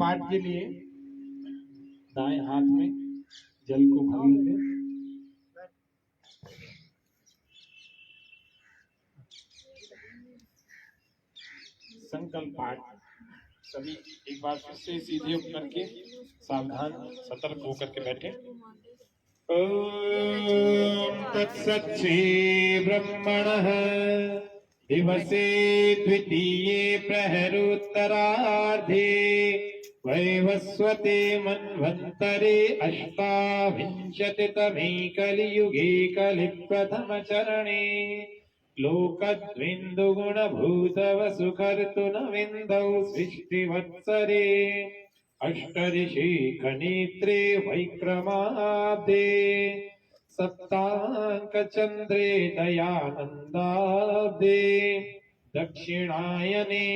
पाठ के लिए दाएं हाथ में जल को भर लेते। संकल्प पाठ सभी एक बार फिर से सीधे होकर के सावधान सतर्क होकर के बैठे। ओम तत्सत् श्री ब्रह्मणः दिवसे द्वितीये प्रहरोत्तरार्धे वैवस्वते मन्वन्तरे अष्टाविंशतितमे कलियुगे कलिप्रथमचरणे लोकद्विन्दुगुणभूतवसुखर्तुनविन्दौ सृष्टिवत्सरे अष्टऋषिकनेत्रे वैक्रमाब्दे सप्ताङ्कचन्द्रे दयानन्दाब्दे दक्षिणायने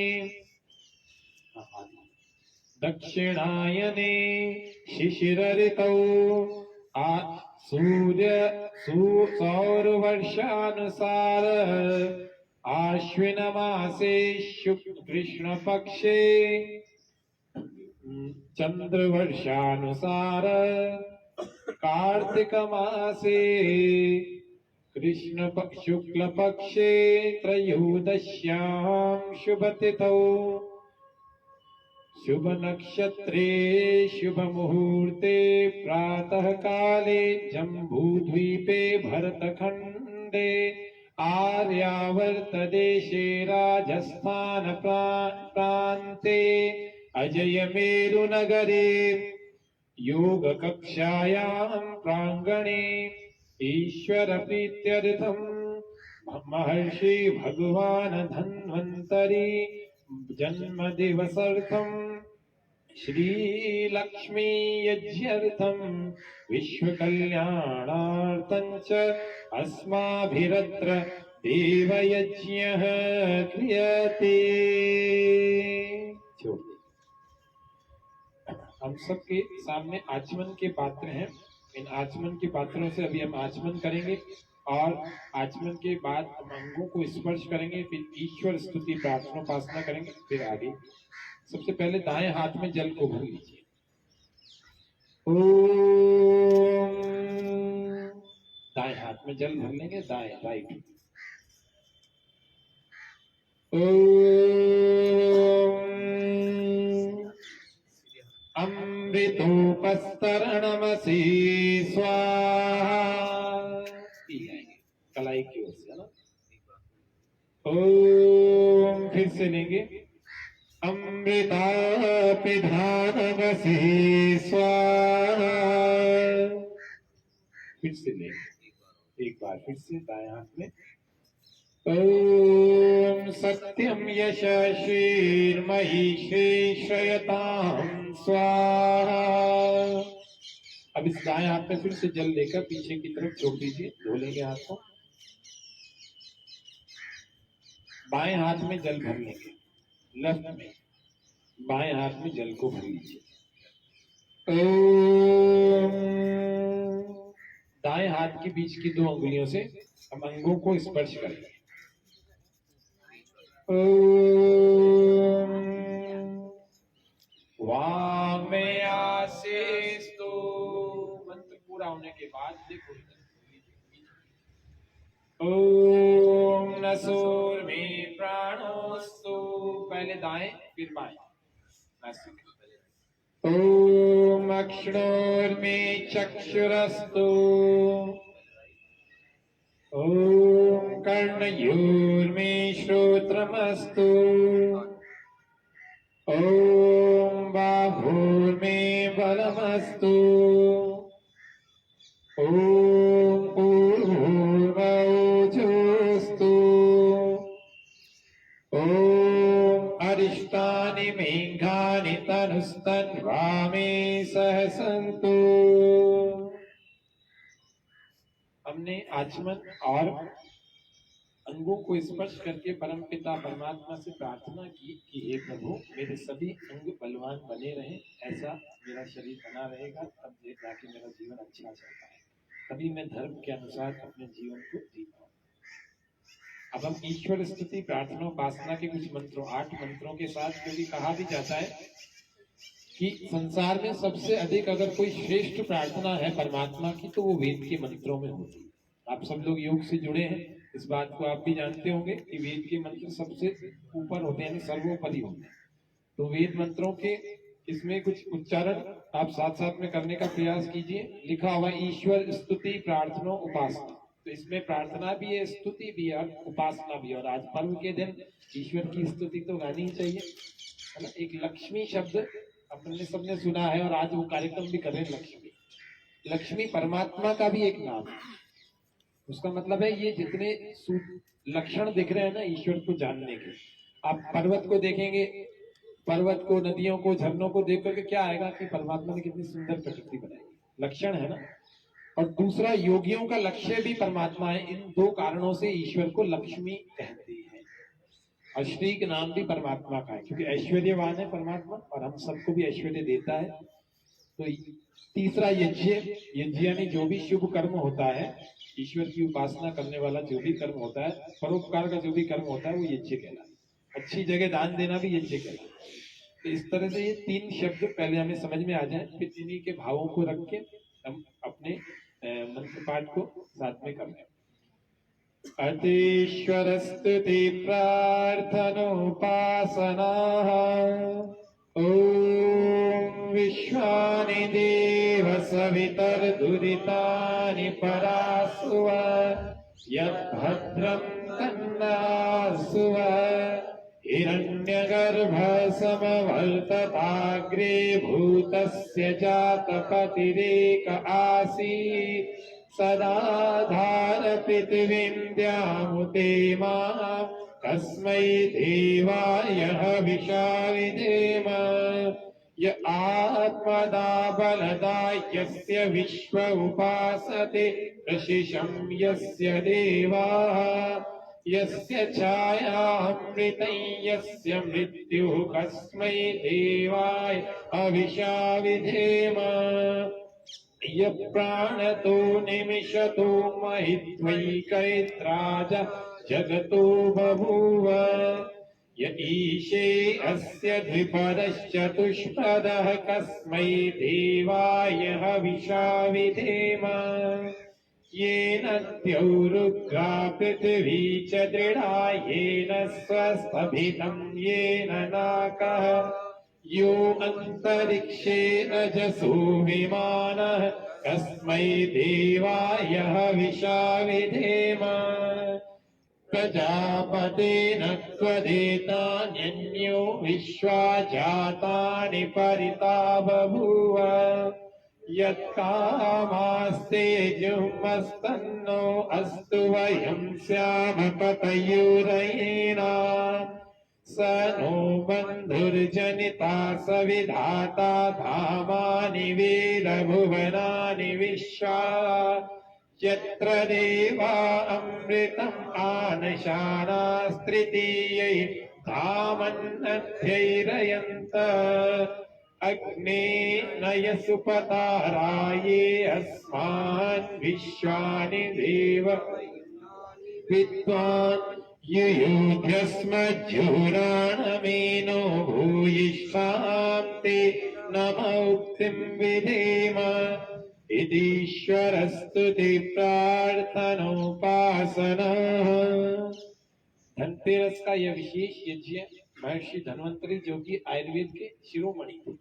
शिशिरऋतौ सौरवर्षानुसार आश्विन मासे कृष्ण पक्षे चंद्रवर्षानुसार कार्तिक मासे कृष्ण शुक्ल पक्षे त्रयोदश्यां शुभतिथौ शुभ नक्षत्रे शुभ मुहूर्ते प्रातः काले जम्बूद्वीपे भरतखंडे आर्यावर्त देशे राजस्थान प्रान्ते अजयमेरुनगरे योग कक्षायां प्रांगणे ईश्वर प्रीत्यर्थं महर्षि भगवान धन्वन्तरी जन्म दिवसार्थं श्री लक्ष्मी यज्ञार्थं विश्व कल्याणार्थं च अस्माभिरत्र देवयज्ञः क्रियते। हम सबके सामने आचमन के पात्र हैं। इन आचमन के पात्रों से अभी हम आचमन करेंगे और आचमन के बाद हम अंगों को स्पर्श करेंगे, फिर ईश्वर स्तुति प्रार्थना उपासना करेंगे, फिर आगे। सबसे पहले दाएं हाथ में जल को भर लीजिए। ओम, दाएं हाथ में जल भर लेंगे, दाएं राइट। ओम अमृतोपस्तरणमसि स्वाहा, कलाई की ओर से, है ना। ओम, फिर से लेंगे। अमृतापिधानमसि स्वाहा, फिर से लेंगे एक बार, फिर से दाएं हाथ में। ओम सत्यम यश श्रीर्मयि श्रेयतां स्वाहा। अब इस दाएं हाथ में फिर से जल लेकर पीछे की तरफ छोड़ दीजिए, धो लेंगे हाथ को। बाएं हाथ में जल भर लेंगे, लेफ्ट में बाएं हाथ में जल को भर लीजिए। दाएं हाथ के बीच की 2 अंगुलियों से हम अंगों को स्पर्श करेंगे। वामेयासेस्तु, मंत्र पूरा होने के बाद देखो, ओम नसूर्मे प्राणोस्तु, पहले दाएं फिर बाएं। ओम अक्षरोर्मे चक्षुरस्तु, ओम कर्णयोर्मे श्रोत्रमस्तु, ओम बाहुर्मे बलमस्तु, ओम पूर्वोजोस्तु, ओम अरिष्टानि मेघानि तनुस्तन्वामे सहसन्तु। हमने आचमन और अंगों को स्पर्श करके परमपिता परमात्मा से प्रार्थना की कि हे प्रभु, मेरे सभी अंग बलवान बने रहें, ऐसा मेरा शरीर बना रहेगा, तब जाके मेरा जीवन अच्छा चलता है, तभी मैं धर्म के अनुसार अपने जीवन को जी पाऊं। अब हम ईश्वर स्तुति प्रार्थना उपासना के कुछ मंत्रों, 8 मंत्रों के साथ, क्योंकि कहा भी जाता है कि कि संसार में सबसे अधिक अगर कोई श्रेष्ठ प्रार्थना है परमात्मा की तो वो वेद के मंत्रों में होती है। आप सब लोग योग से जुड़े हैं, इस बात को आप भी जानते होंगे कि वेद के मंत्र सबसे ऊपर होते हैं, यानी सर्वोपरि होते हैं। तो वेद मंत्रों के इसमें कुछ उच्चारण आप साथ साथ में करने का प्रयास कीजिए। लिखा हुआ ईश्वर स्तुति प्रार्थना उपासना, तो इसमें प्रार्थना भी है, स्तुति भी है और उपासना भी है। और आज पर्व के दिन ईश्वर की स्तुति तो गानी ही चाहिए, है ना। एक लक्ष्मी शब्द अपने सबने सुना है और आज वो कार्यक्रम भी कर रहे हैं। लक्ष्मी, लक्ष्मी परमात्मा का भी एक नाम है। उसका मतलब है ये जितने लक्षण दिख रहे हैं ना ईश्वर को जानने के, आप पर्वत को देखेंगे, पर्वत को, नदियों को, झरनों को देख करके क्या आएगा कि परमात्मा ने कितनी सुंदर प्रकृति बनाई, लक्षण है ना। और दूसरा, योगियों का लक्ष्य भी परमात्मा है। इन दो कारणों से ईश्वर को लक्ष्मी कहते हैं। और श्री के नाम भी परमात्मा का है, क्योंकि ऐश्वर्यवान है परमात्मा और हम सबको भी ऐश्वर्य देता है। तो तीसरा, यज्ञ, यज्ञ यानी जो भी शुभ कर्म होता है, ईश्वर की उपासना करने वाला जो भी कर्म होता है, परोपकार का जो भी कर्म होता है, वो यज्ञ कहलाता है। अच्छी जगह दान देना भी यज्ञ कहलाता है। तो इस तरह से ये तीन शब्द पहले हमें समझ में आ जाए, फिर इन्हीं के भावों को रख के हम अपने मंत्र पाठ को साथ में कर लें। अतीश्वर स्तुति प्रार्थनोपासना। ओम विश्वानि देव सवितर्दुरितानि परासुव यद्भद्रं तन्नासुव हिरण्यगर्भ समवर्तताग्रे भूतस्य जातपतिरेक आसीत् सदाधार पृथिवीं द्यामुते मां कस्मै देवाय हविषा विधेम य आत्मदा बलदा यस्य विश्व उपासते प्रशिशं यस्य देवाः यस्य छायामृतं यस्य मृत्युः कस्मै देवाय हविषा विधेम य प्राणतो निमिषतो महित्वैकैत्राज जगतो बभूव य ईशे अस्य द्विपदश्चतुष्पदः कस्मै देवाय हविषा विधेम येन द्यौरुग्रा पृथिवी च दृढा येन स्वस्थभितं येन नाकः यो अंतरिक्षे रजसो विमानः कस्मै देवाय हविषा विधेम प्रजापतेन त्वदेतान्यन्यो विश्वा जातानि परिता बभूव यत्कामास्ते जुमस्तन्नो अस्तु वयं स्याम पतयुरयेना स नो बन्धुर्जनिता सविधाता धामानि वेद भुवनानि विश्वा यत्र देवा अमृतम् आनशानास्तृतीयै धामन्नध्यैरयन्त अग्ने नयसुपताराये अस्मान् विश्वानि देव विद्वान् युयुध्यस्मज्जुराणमेनो भूयिष्ठां ते नमोक्तिं विधेम इतीश्वरस्तुति प्रार्थनोपासना। धनतेरस का यह विशेष यज्ञ महर्षि धन्वंतरी, जो कि आयुर्वेद के शिरोमणि थे,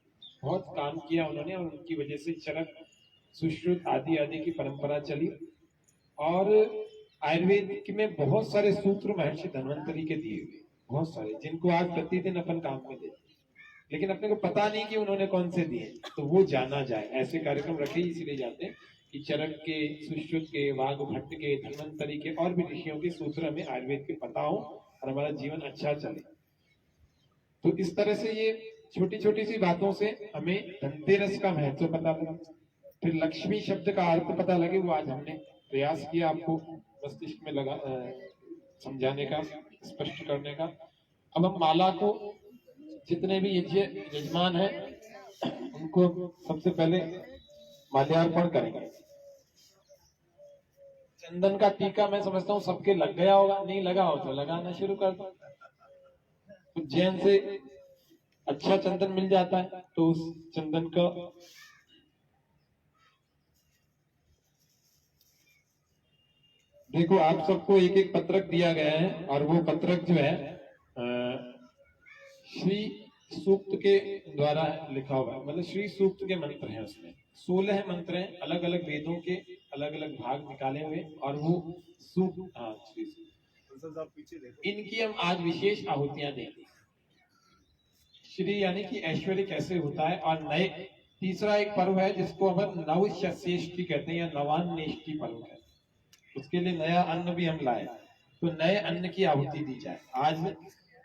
बहुत काम किया उन्होंने और उनकी वजह से चरक, सुश्रुत आदि आदि की परंपरा चली। और आयुर्वेद में बहुत सारे सूत्र महर्षि धन्वंतरी के दिए हुए, बहुत सारे, जिनको आज प्रतिदिन अपन काम में देते, लेकिन अपने को पता नहीं कि उन्होंने कौन से दिए, तो वो जाना जाए। ऐसे कार्यक्रम रखे इसीलिए जाते हैं कि चरक के, सुश्रुत के, वाघभट्ट के, धन्वंतरी के और भी ऋषियों के सूत्र हमें आयुर्वेद के पता हो और हमारा जीवन अच्छा चले। तो इस तरह से ये छोटी छोटी सी बातों से हमें धनतेरस का महत्व पता लगा, फिर लक्ष्मी शब्द का अर्थ पता लगे, वो आज हमने प्रयास किया आपको मस्तिष्क में लगा समझाने का, स्पष्ट करने का। अब हम माला को, जितने भी यजमान हैं उनको सबसे पहले माल्यार्पण करेंगे। चंदन का टीका मैं समझता हूँ सबके लग गया होगा, नहीं लगा हो तो लगाना शुरू कर दो। उज्जैन से अच्छा चंदन मिल जाता है तो उस चंदन का देखो आप सबको एक एक पत्रक दिया गया है और वो पत्रक जो है श्री सूक्त के द्वारा लिखा हुआ है, मतलब श्री सूक्त के मंत्र हैं उसमें 16 मंत्र हैं, अलग अलग वेदों के अलग अलग भाग निकाले हुए और वो सूक्त श्री सूक्त इनकी हम आज विशेष आहुतियां देंगे। श्री यानी कि ऐश्वर्य कैसे होता है और नए तीसरा एक पर्व है जिसको अपन नवश्रेष्ठी कहते हैं या नवान्नेष्टि पर्व कहते हैं, उसके लिए नया अन्न भी हम लाए तो नए अन्न की आहुति दी जाए। आज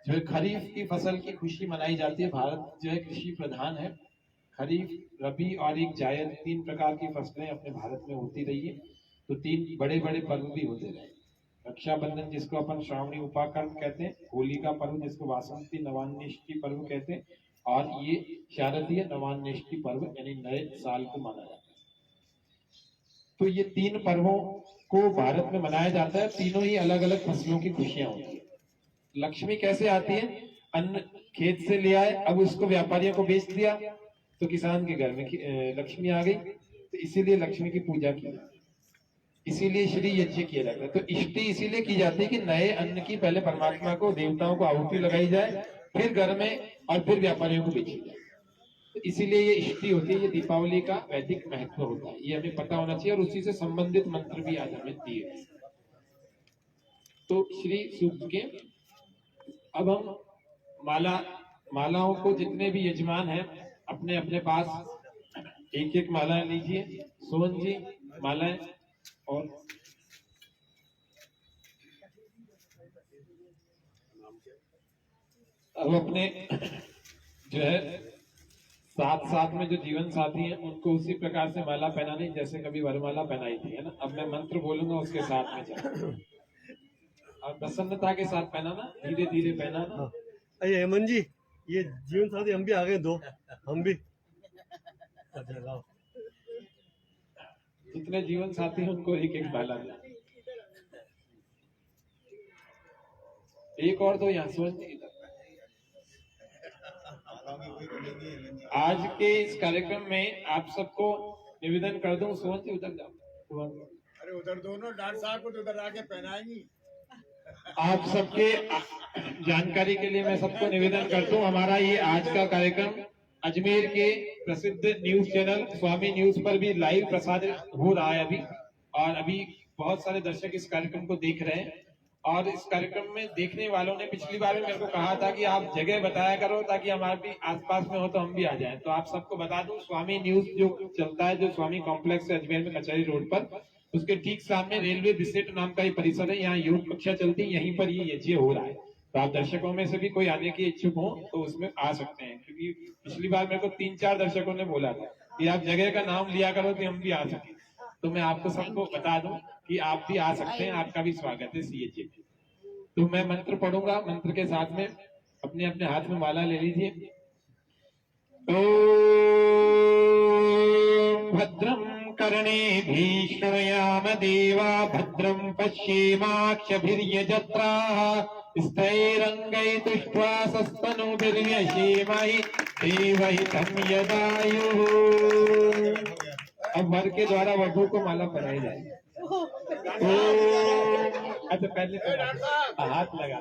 जो है खरीफ की फसल की खुशी मनाई जाती है, भारत जो है कृषि प्रधान है, खरीफ रबी और एक जायद 3 प्रकार की फसलें अपने भारत में होती रही है, तो 3 बड़े बड़े पर्व भी होते रहे। रक्षाबंधन जिसको अपन श्रावणी उपाकर्म कहते हैं, होली का पर्व जिसको वासंती नवान्नेष्टि पर्व कहते हैं और ये शारदीय नवान्नेष्टि पर्व यानी नए साल को माना जाता है। तो ये 3 पर्वों को भारत में मनाया जाता है, तीनों ही अलग अलग फसलों की खुशियां होती है। लक्ष्मी कैसे आती है, अन्न खेत से ले आए, अब उसको व्यापारियों को बेच दिया तो किसान के घर में लक्ष्मी आ गई, तो इसीलिए लक्ष्मी की पूजा की जाती है, इसीलिए श्री यज्ञ किया जाता है। तो इष्टि इसीलिए की जाती है कि नए अन्न की पहले परमात्मा को देवताओं को आहुति लगाई जाए, फिर घर में और फिर व्यापारियों को बेची जाए, तो इसीलिए ये इष्टि होती है। ये दीपावली का वैदिक महत्व होता है, ये हमें पता होना चाहिए और उसी से संबंधित मंत्र भी आज हमें दिए। तो श्री सूक्त के अब हम मालाओं को जितने भी यजमान हैं अपने अपने पास एक एक माला लीजिए। सोहन जी मालाएं और अब अपने जो है साथ साथ में जो जीवन साथी हैं उनको उसी प्रकार से माला पहनानी जैसे कभी वरमाला पहनाई थी, है ना। अब मैं मंत्र बोलूंगा उसके साथ में चलो और प्रसन्नता के साथ पहनाना, धीरे धीरे पहनाना। अरे हेमंत जी, ये जीवन साथी हम भी आ गए, दो हम भी। जितने जीवन साथी हैं उनको एक एक माला दें। एक और दो यहाँ सोच। आज के इस कार्यक्रम में आप सबको निवेदन कर दूं, सोहन जी उधर जाओ। अरे उधर दोनों डॉक्टर साहब को तो उधर आके पहनाएंगी। आप सबके जानकारी के लिए मैं सबको निवेदन करता हूँ, हमारा ये आज का कार्यक्रम अजमेर के प्रसिद्ध न्यूज चैनल स्वामी न्यूज पर भी लाइव प्रसारित हो रहा है अभी, और अभी बहुत सारे दर्शक इस कार्यक्रम को देख रहे हैं। और इस कार्यक्रम में देखने वालों ने पिछली बार भी मेरे को कहा था कि आप जगह बताया करो ताकि हमारे भी आसपास में हो तो हम भी आ जाएं। तो आप सबको बता दूं, स्वामी न्यूज जो चलता है, जो स्वामी कॉम्प्लेक्स है अजमेर में कचहरी रोड पर, उसके ठीक सामने रेलवे बिसेट नाम का ये परिसर है, यहाँ योग कक्षा चलती है, यहीं पर ये यज्ञ हो रहा है। तो आप दर्शकों में से भी कोई आने की इच्छुक हो तो उसमें आ सकते हैं, क्योंकि पिछली बार मेरे को 3-4 दर्शकों ने बोला था कि आप जगह का नाम लिया करो कि हम भी आ सके। तो मैं आपको सबको बता दूं कि आप भी आ सकते हैं, आपका भी स्वागत है सीएचए में। तो मैं मंत्र पढ़ूंगा, मंत्र के साथ में अपने अपने हाथ में माला ले लीजिए। भद्रम कर्णेभिः शृणुयाम देवा, भद्रं पश्येमाक्षभिर्यजत्राः, स्थैरङ्गैस्तुष्ट्वा सस्तनूभिर्व्यसेमहि देवहितं यदायुः। अब वर के द्वारा वधू को माला पहनाई जाएगी। अच्छा पहले तो हाथ लगा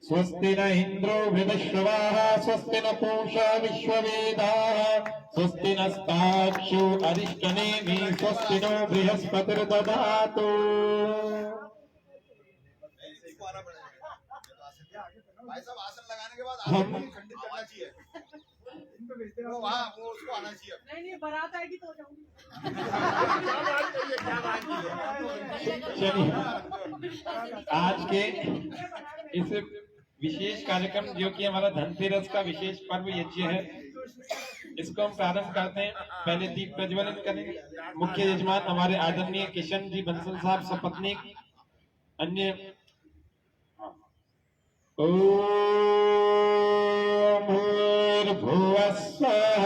स्वस्ति न इंद्रो वृद्धश्रवाः, स्वस्ति न पूषा विश्ववेदाः, स्वस्ति नस्ताक्षो अरिष्टनेमि, स्वस्ति नो बृहस्पतिर्दधातु। भाई साहब आसन लगाने के बाद आसन खंडित करना चाहिए, वो उसको आना चाहिए। नहीं बारात आएगी तो जाऊंगी। चलिए आज के इस विशेष कार्यक्रम जो कि हमारा धनतेरस का विशेष पर्व यज्ञ है, इसको हम प्रारंभ करते हैं। पहले दीप प्रज्वलन करेंगे। मुख्य यजमान हमारे आदरणीय किशन जी बंसल साहब सपत्नीक, अन्य ओम भूर्भुवः स्वः,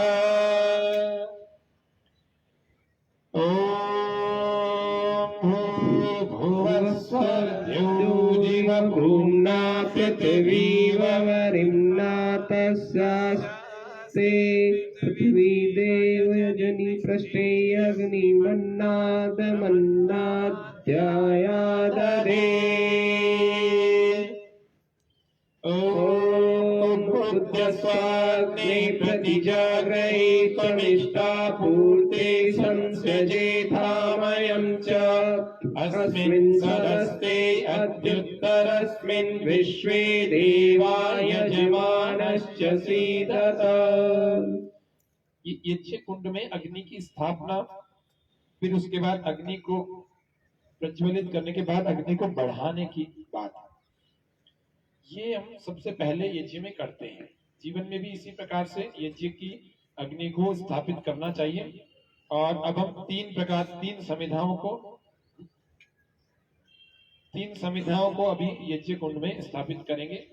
ओम भूर्भुवः स्वः, द्यौर्दिवः परिम्ना तस्यास्ते पृथ्वी देवयजनि पृष्ठे अग्निमन्नादमन्नाध्यायादधे ॐ बुद्धस्वाग्ने प्रतिजाग्रहे त्वमिष्टा पूर्ते संस्यजेथामयं च अस्मिन् सदस्ते अद्युत्तरस्मिन् विश्वे देवा यजमानश्च सीदत। यज्ञ कुंड में अग्नि की स्थापना, फिर उसके बाद अग्नि को प्रज्वलित करने के बाद अग्नि को बढ़ाने की बात, ये हम सबसे पहले यज्ञ में करते हैं। जीवन में भी इसी प्रकार से यज्ञ की अग्नि को स्थापित करना चाहिए। और अब हम तीन समिधाओं को अभी यज्ञ कुंड में स्थापित करेंगे,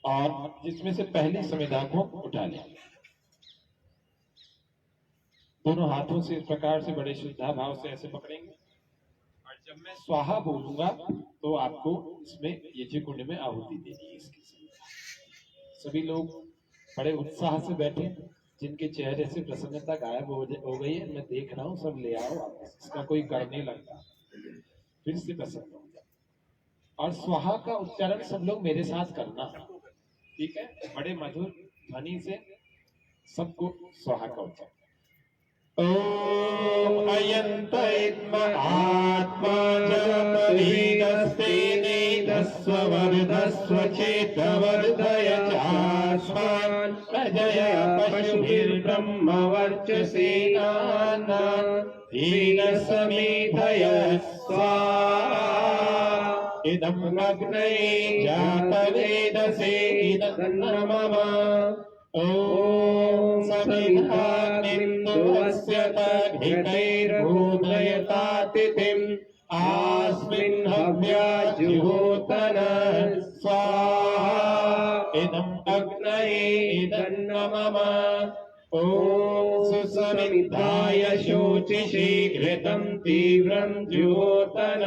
और जिसमें से पहली समिधा को उठा लें। दोनों हाथों से इस प्रकार से बड़े श्रद्धा भाव से ऐसे पकड़ेंगे, और जब मैं स्वाहा बोलूंगा तो आपको इसमें यज्ञ कुंड में आहुति देनी है। इसके सभी लोग बड़े उत्साह से बैठे, जिनके चेहरे से प्रसन्नता गायब हो गई है, मैं देख रहा हूँ, सब ले आओ वापस, इसका कोई कर नहीं लगता, फिर से प्रसन्न हो जाए। और स्वाहा का उच्चारण सब लोग मेरे साथ करना, ठीक है? बड़े मधुर ध्वनि से सबको स्वाहा का उच्चारण। ओम अयंत आत्मा जातवेदस्ते नेदस्व वर्धस्व चेतवर्धय चास्मान् प्रजया पशुभिर्ब्रह्म वर्चसेना तेन समेधय स्वाहा। इदं अग्नये जातवेदसे इदन्नमम। ॐ समिधाग्निन्दुवस्य तद्घटैर्बोधयतातिथिम् आस्मिन् हव्याजुहोतन स्वाहा। इदम् अग्नये इदन्नमम। ॐ सुसमिधाय शोचिषे घृतं तीव्रं जुहोतन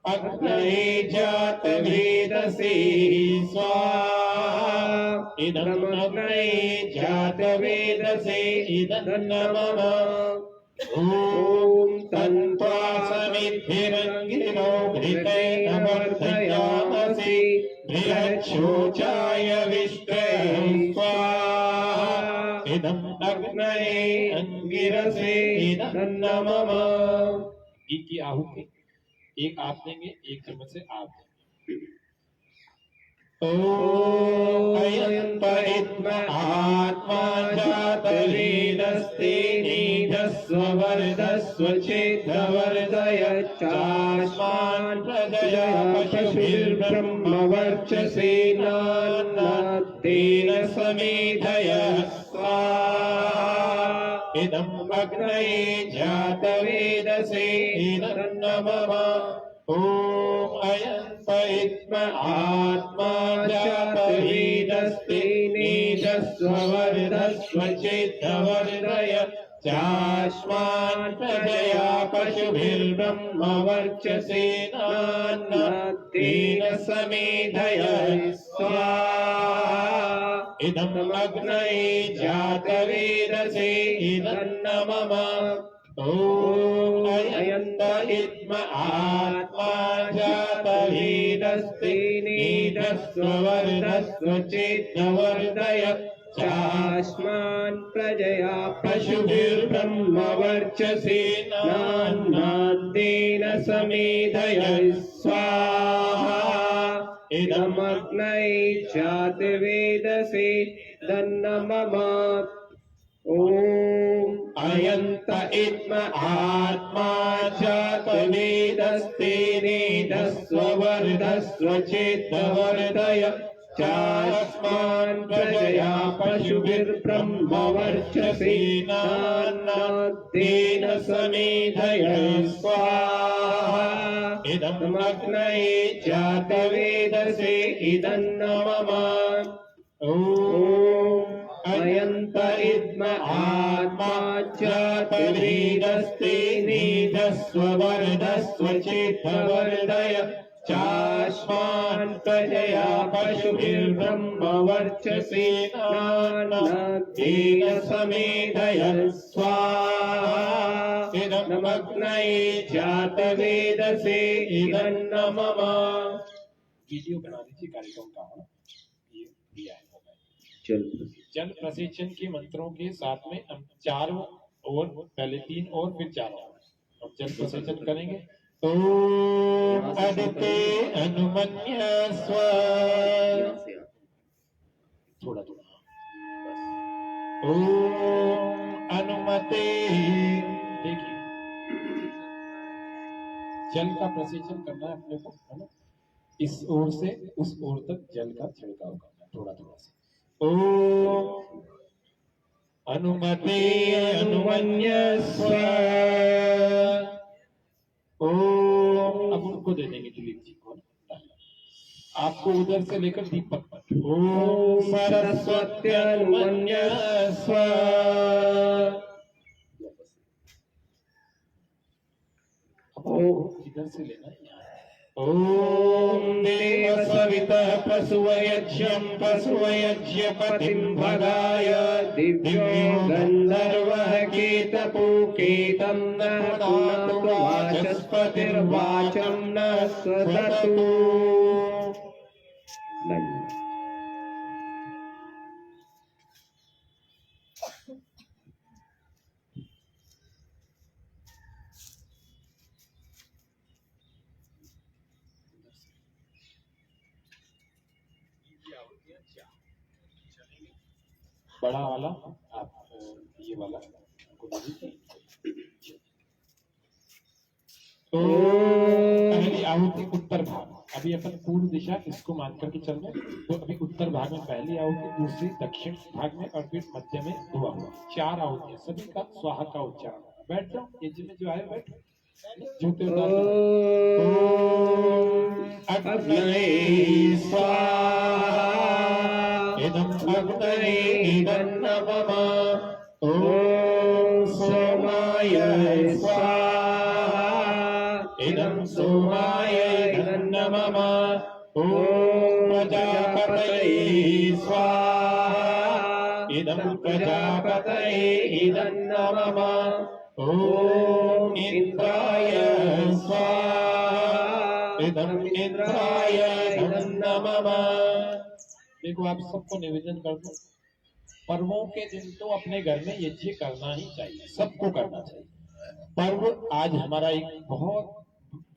अग्नये जातवेदसे स्वाहा। इदम् अग्नये जातवेदसे इदन्नमम। ॐ तन्त्वा समिद्भिरङ्गिनो घृतेनवर्धयामसि बृहच्छोचाय विष्टयं स्वाहा। इदम् अग्नये अंगिरसे इदन्नमम। घी की आहुति एक आप देंगे, एक चम्मच से आप देंगे। ओम अयंत आत्मा जातवेदस्ते नीधस्व वर्धस्व चेतवर्धय चास्मान् प्रजया पशुभिर्ब्रह्म वर्चसेना तेन समेधय स्वाहा। इदम् अग्नये जातवेदसे इदन्नमम। ॐ अयंत आत्मा जातवेदस्ते नेदस्व वर्धस्व चेतवर्धय चास्मान् प्रजया पशुभिर्ब्रह्म वर्चसेना तेन समेधय स्वाहा। इदम् अग्नये जातवेदसे इदन्नमम। ॐ अयंत आत्मा जातवेदस्ते नेदस्व वर्धस्व चेतवर्धय चास्मान् प्रजया पशुभिर्ब्रह्म वर्चसेना तेन समेधय स्वाहा। इदम् अग्नये जातवेदसे इदन्नमम। ॐ अयंत आत्मा जातवेदस्ते नेदस्व वर्धस्व चेतवर्धय चास्मान् प्रजया पशुभिर्ब्रह्म वर्चसेना तेन समेधय स्वाहा। इदम् अग्नये जातवेदसे इदन्नमम। ॐ अयंत आत्मा जातवेदस्ते नेदस्व वर्धस्व चेतवर्धय चास्मान् प्रजया पशुभिर्ब्रह्मवर्चसेन तेन समेधयः स्वाहा इदमग्नये जातवेदसे इदन्न मम। वीडियो बना लीजिए कार्यक्रम का, ये दिया है मोबाइल। जल प्रसेचन के मंत्रों के साथ में हम चारों और पहले 3 और फिर 4 और हम जल प्रसेचन करेंगे। ओम अदिते अनुमन्य स्व, थोड़ा थोड़ा। ओम अनुमते, देखिए जल का प्रसेचन करना है अपने को, है ना। इस ओर से उस ओर तक जल का छिड़काव करना है थोड़ा थोड़ा सा। ओम अनुमते अनुमन्य स्व। ओम, अब उनको दे देंगे दिलीप जी को, आपको उधर से लेकर दीपक तक। ओम सरस्वत्यनुमन्य स्व। इधर से लेना है। ओम देव सवितः पशुवयज्ञं पशुवयज्ञपतिं भगाय दिव्यो गन्धर्वः केतपुकेतं न पुनातु वाचस्पतिर्वाचं न स्वदतु। बड़ा वाला आप ये वाला को दे दीजिए। तो पहली आहुति उत्तर भाग, अभी अपन पूर्व दिशा इसको मान करके चल रहे हैं। तो अभी उत्तर भाग में पहली आहुति, दूसरी दक्षिण भाग में और फिर मध्य में हुआ 4 आहुतियां, सभी का स्वाहा का उच्चारण। बैठ जाओ, यज्ञ में जो आए बैठ, जूते उतार। अग्नये स्वाहा इदं अग्नये इदन्न मम। ओम सोमाय स्वाहा इदं सोमाय इदन्न मम। ओम प्रजापतये स्वाहा इदं प्रजापतये इदन्न मम। ओम इंद्राय स्वाहा इदं इंद्राय इदन्न मम। देखो आप सबको निवेदन कर दो, पर्वों के दिन तो अपने घर में यज्ञ करना ही चाहिए, सबको करना चाहिए। पर्व आज हमारा एक बहुत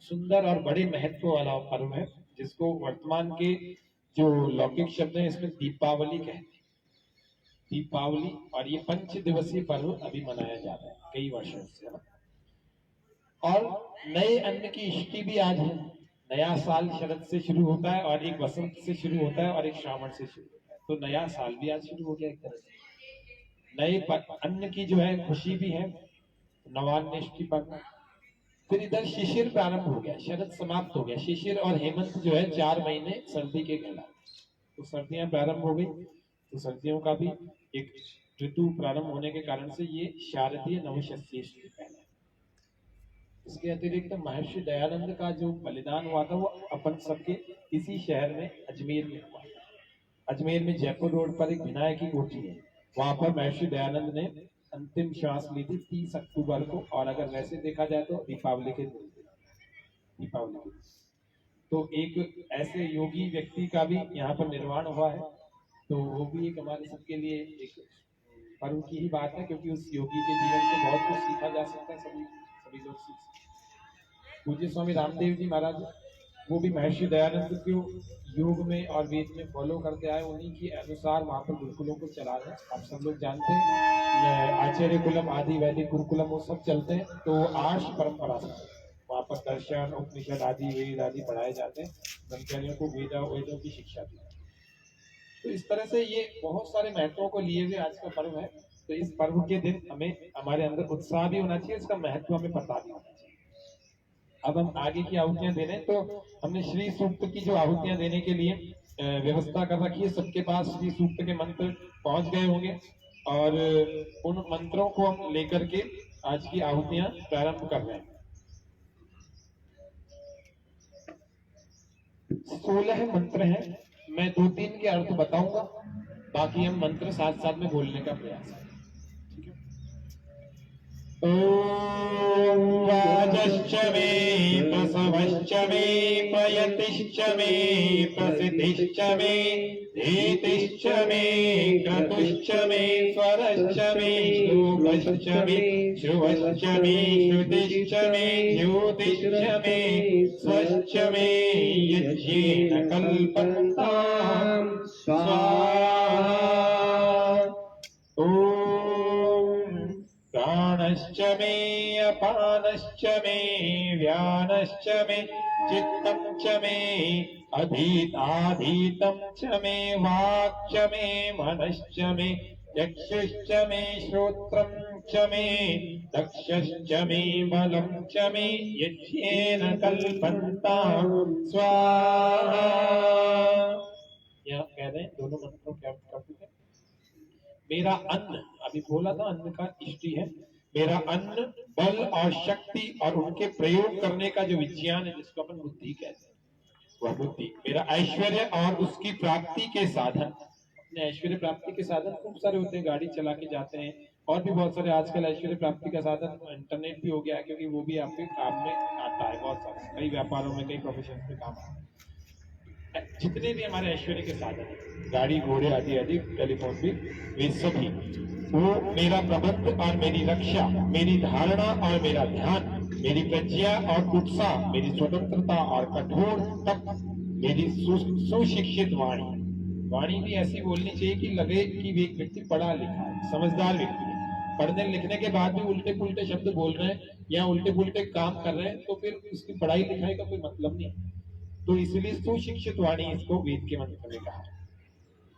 सुंदर और बड़े महत्व वाला पर्व है, जिसको वर्तमान के जो लौकिक शब्द हैं इसमें दीपावली कहते हैं। दीपावली, और ये 5 दिवसीय पर्व अभी मनाया जा रहा है कई वर्षों से। और नए अन्न की इष्टि भी आज है। नया साल शरद से शुरू होता है और एक वसंत से शुरू होता है और एक श्रावण से शुरू होता है। तो नया साल भी आज शुरू हो गया एक तरह से। नए अन्न की जो है खुशी भी है, नवान्नेष्टि पर्व। फिर इधर शिशिर प्रारंभ हो गया, शरद समाप्त हो गया, शिशिर और हेमंत जो है 4 महीने सर्दी के कहलाते। तो सर्दियां प्रारंभ हो गई, तो सर्दियों का भी एक ऋतु प्रारंभ होने के कारण से ये शारदीय नवशस्येष्टि कहलाता है। इसके अतिरिक्त महर्षि दयानंद का जो बलिदान हुआ था वो अपन सबके इसी शहर में अजमेर में हुआ। अजमेर में जयपुर रोड पर एक विनायक की कोठी है, वहां पर महर्षि दयानंद ने अंतिम श्वास ली थी 30 अक्टूबर को। और अगर वैसे देखा जाए तो दीपावली के दिन, तो एक ऐसे योगी व्यक्ति का भी यहाँ पर निर्वाण हुआ है। तो वो भी एक हमारे सबके लिए एक पर्व की ही बात है, क्योंकि उस योगी के जीवन से बहुत कुछ सीखा जा सकता है, सभी लोग सीख सकते हैं। पूज्य स्वामी रामदेव जी महाराज, वो भी महर्षि दयानंद को योग में और वेद में फॉलो करते आए, उन्हीं के अनुसार वहाँ पर गुरुकुलों को चला रहे हैं। आप सब लोग जानते हैं आचार्य कुलम आदि वैदिक गुरुकुलम वो सब चलते हैं। तो आर्ष परंपरा से वहाँ पर दर्शन उपनिषद आदि वेद आदि पढ़ाए जाते हैं, ब्रह्मचारियों को वेदों की शिक्षा दी। तो इस तरह से ये बहुत सारे महत्वों को लिए हुए आज का पर्व है। तो इस पर्व के दिन हमें हमारे अंदर उत्साह भी होना चाहिए, इसका महत्व हमें पता भी होना चाहिए। अब हम आगे की आहुतियां दे रहे हैं, तो हमने श्री सूक्त की जो आहुतियां देने के लिए व्यवस्था कर रखी है। सबके पास श्री सूक्त के मंत्र पहुंच गए होंगे और उन मंत्रों को हम लेकर के आज की आहुतियां प्रारंभ कर रहे हैं। 16 मंत्र हैं। मैं 2-3 के अर्थ बताऊंगा, बाकी हम मंत्र साथ साथ में बोलने का प्रयास करें। ठीक है। ॐ वाजश्च मे प्रसवश्च मे प्रयतिश्च मे प्रसिद्धिश्च मे धीतिश्च मे क्रतुश्च मे स्वरश्च मे श्लोकश्च मे श्रुवश्च मे श्रुतिश्च मे ज्योतिश्च मे स्वश्च मे यज्ञेन कल्पन्तां स्वाहा। ॐ प्राणश्च मे अपानश्च मे व्यानश्च मे चित्तं च मे अधीताधीतं च मे वाक् च मे मनश्च मे चक्षुश्च मे श्रोत्रं च मे दक्षश्च मे बलं च मे यज्ञेन कल्पन्तां स्वाहा। यहाँ कह रहे हैं दोनों मंत्रों के अर्थ कर चुके। मेरा अन्न, अभी बोला था अन्न का इष्टि है, मेरा अन्न बल और शक्ति और उनके प्रयोग करने का जो विज्ञान है जिसको अपन बुद्धि कहते हैं, वह बुद्धि। मेरा ऐश्वर्य और उसकी प्राप्ति के साधन, अपने ऐश्वर्य प्राप्ति के साधन खूब सारे होते हैं, गाड़ी चला के जाते हैं और भी बहुत सारे। आजकल ऐश्वर्य प्राप्ति का साधन इंटरनेट भी हो गया है, क्योंकि वो भी आपके काम में आता है। बहुत सारे कई व्यापारों में, कई प्रोफेशन में काम आता है। जितने भी हमारे ऐश्वर्य के साधन है, गाड़ी घोड़े आदि आदि, टेलीफोन भी, वे सभी वो मेरा प्रबंध और मेरी रक्षा, मेरी धारणा और मेरा ध्यान, मेरी प्रज्ञा और उत्साह, मेरी स्वतंत्रता और कठोर तप, मेरी सुशिक्षित वाणी। वाणी भी ऐसी बोलनी चाहिए कि लगे कि वे एक व्यक्ति पढ़ा लिखा है, समझदार व्यक्ति है। पढ़ने लिखने के बाद भी उल्टे पुल्टे शब्द बोल रहे हैं या उल्टे पुल्टे काम कर रहे हैं, तो फिर उसकी पढ़ाई लिखाई का कोई मतलब नहीं। तो इसलिए सुशिक्षित वाणी इसको वेद के मंत्र में कहा है।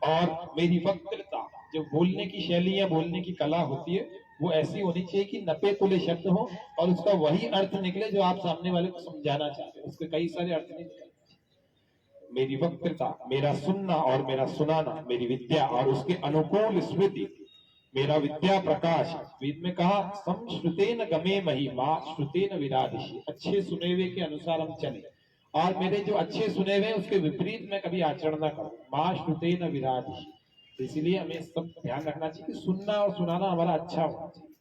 और मेरी वक्तृता, जो बोलने की शैली या बोलने की कला होती है, वो ऐसी होनी चाहिए कि नपे तुले शब्द हो और उसका वही अर्थ निकले जो आप सामने वाले को समझाना चाहते हैं, उसके कई सारे अर्थ नहीं निकलते। मेरी वक्तृता, मेरा सुनना और मेरा सुनाना, मेरी विद्या और उसके अनुकूल स्मृति, मेरा विद्या प्रकाश। वेद में कहा समश्रुतेन गमे महिमा श्रुतेन विरादिशि, अच्छे सुने हुए के अनुसार हम चले और मेरे जो अच्छे सुने हुए उसके विपरीत मैं कभी आचरण ना करूं। मां श्रुतेन विरादिशि, तो इसलिए हमें सब ध्यान रखना चाहिए कि सुनना और सुनाना हमारा अच्छा होना चाहिए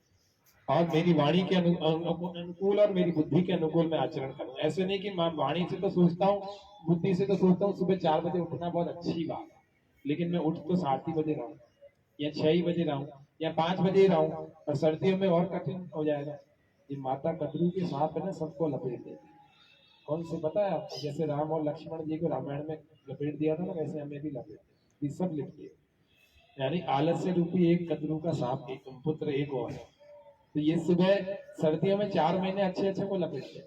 और मेरी वाणी के अनुकूल और मेरी बुद्धि के अनुकूल मैं आचरण करूं। ऐसे नहीं कि मैं वाणी से तो सोचता हूँ, बुद्धि से तो सोचता हूँ सुबह 4 बजे उठना बहुत अच्छी बात है, लेकिन मैं उठ तो 7 ही बजे रहा हूँ या 6 ही बजे रहा हूँ या 5 बजे रहा हूँ, और सर्दियों में और कठिन हो जाएगा। ये माता कद्रू के सांप है ना, सबको लपेट देते। कौन से पता है आपको? जैसे राम और लक्ष्मण जी को रामायण में लपेट दिया था ना, वैसे हमें भी लपेट दिया, सब लिपटे। यानी आलस्य रूपी एक कद्रू का सांप, एक पुत्र एक और है। तो ये सुबह सर्दियों में 4 महीने अच्छे अच्छे को लपेटते हैं,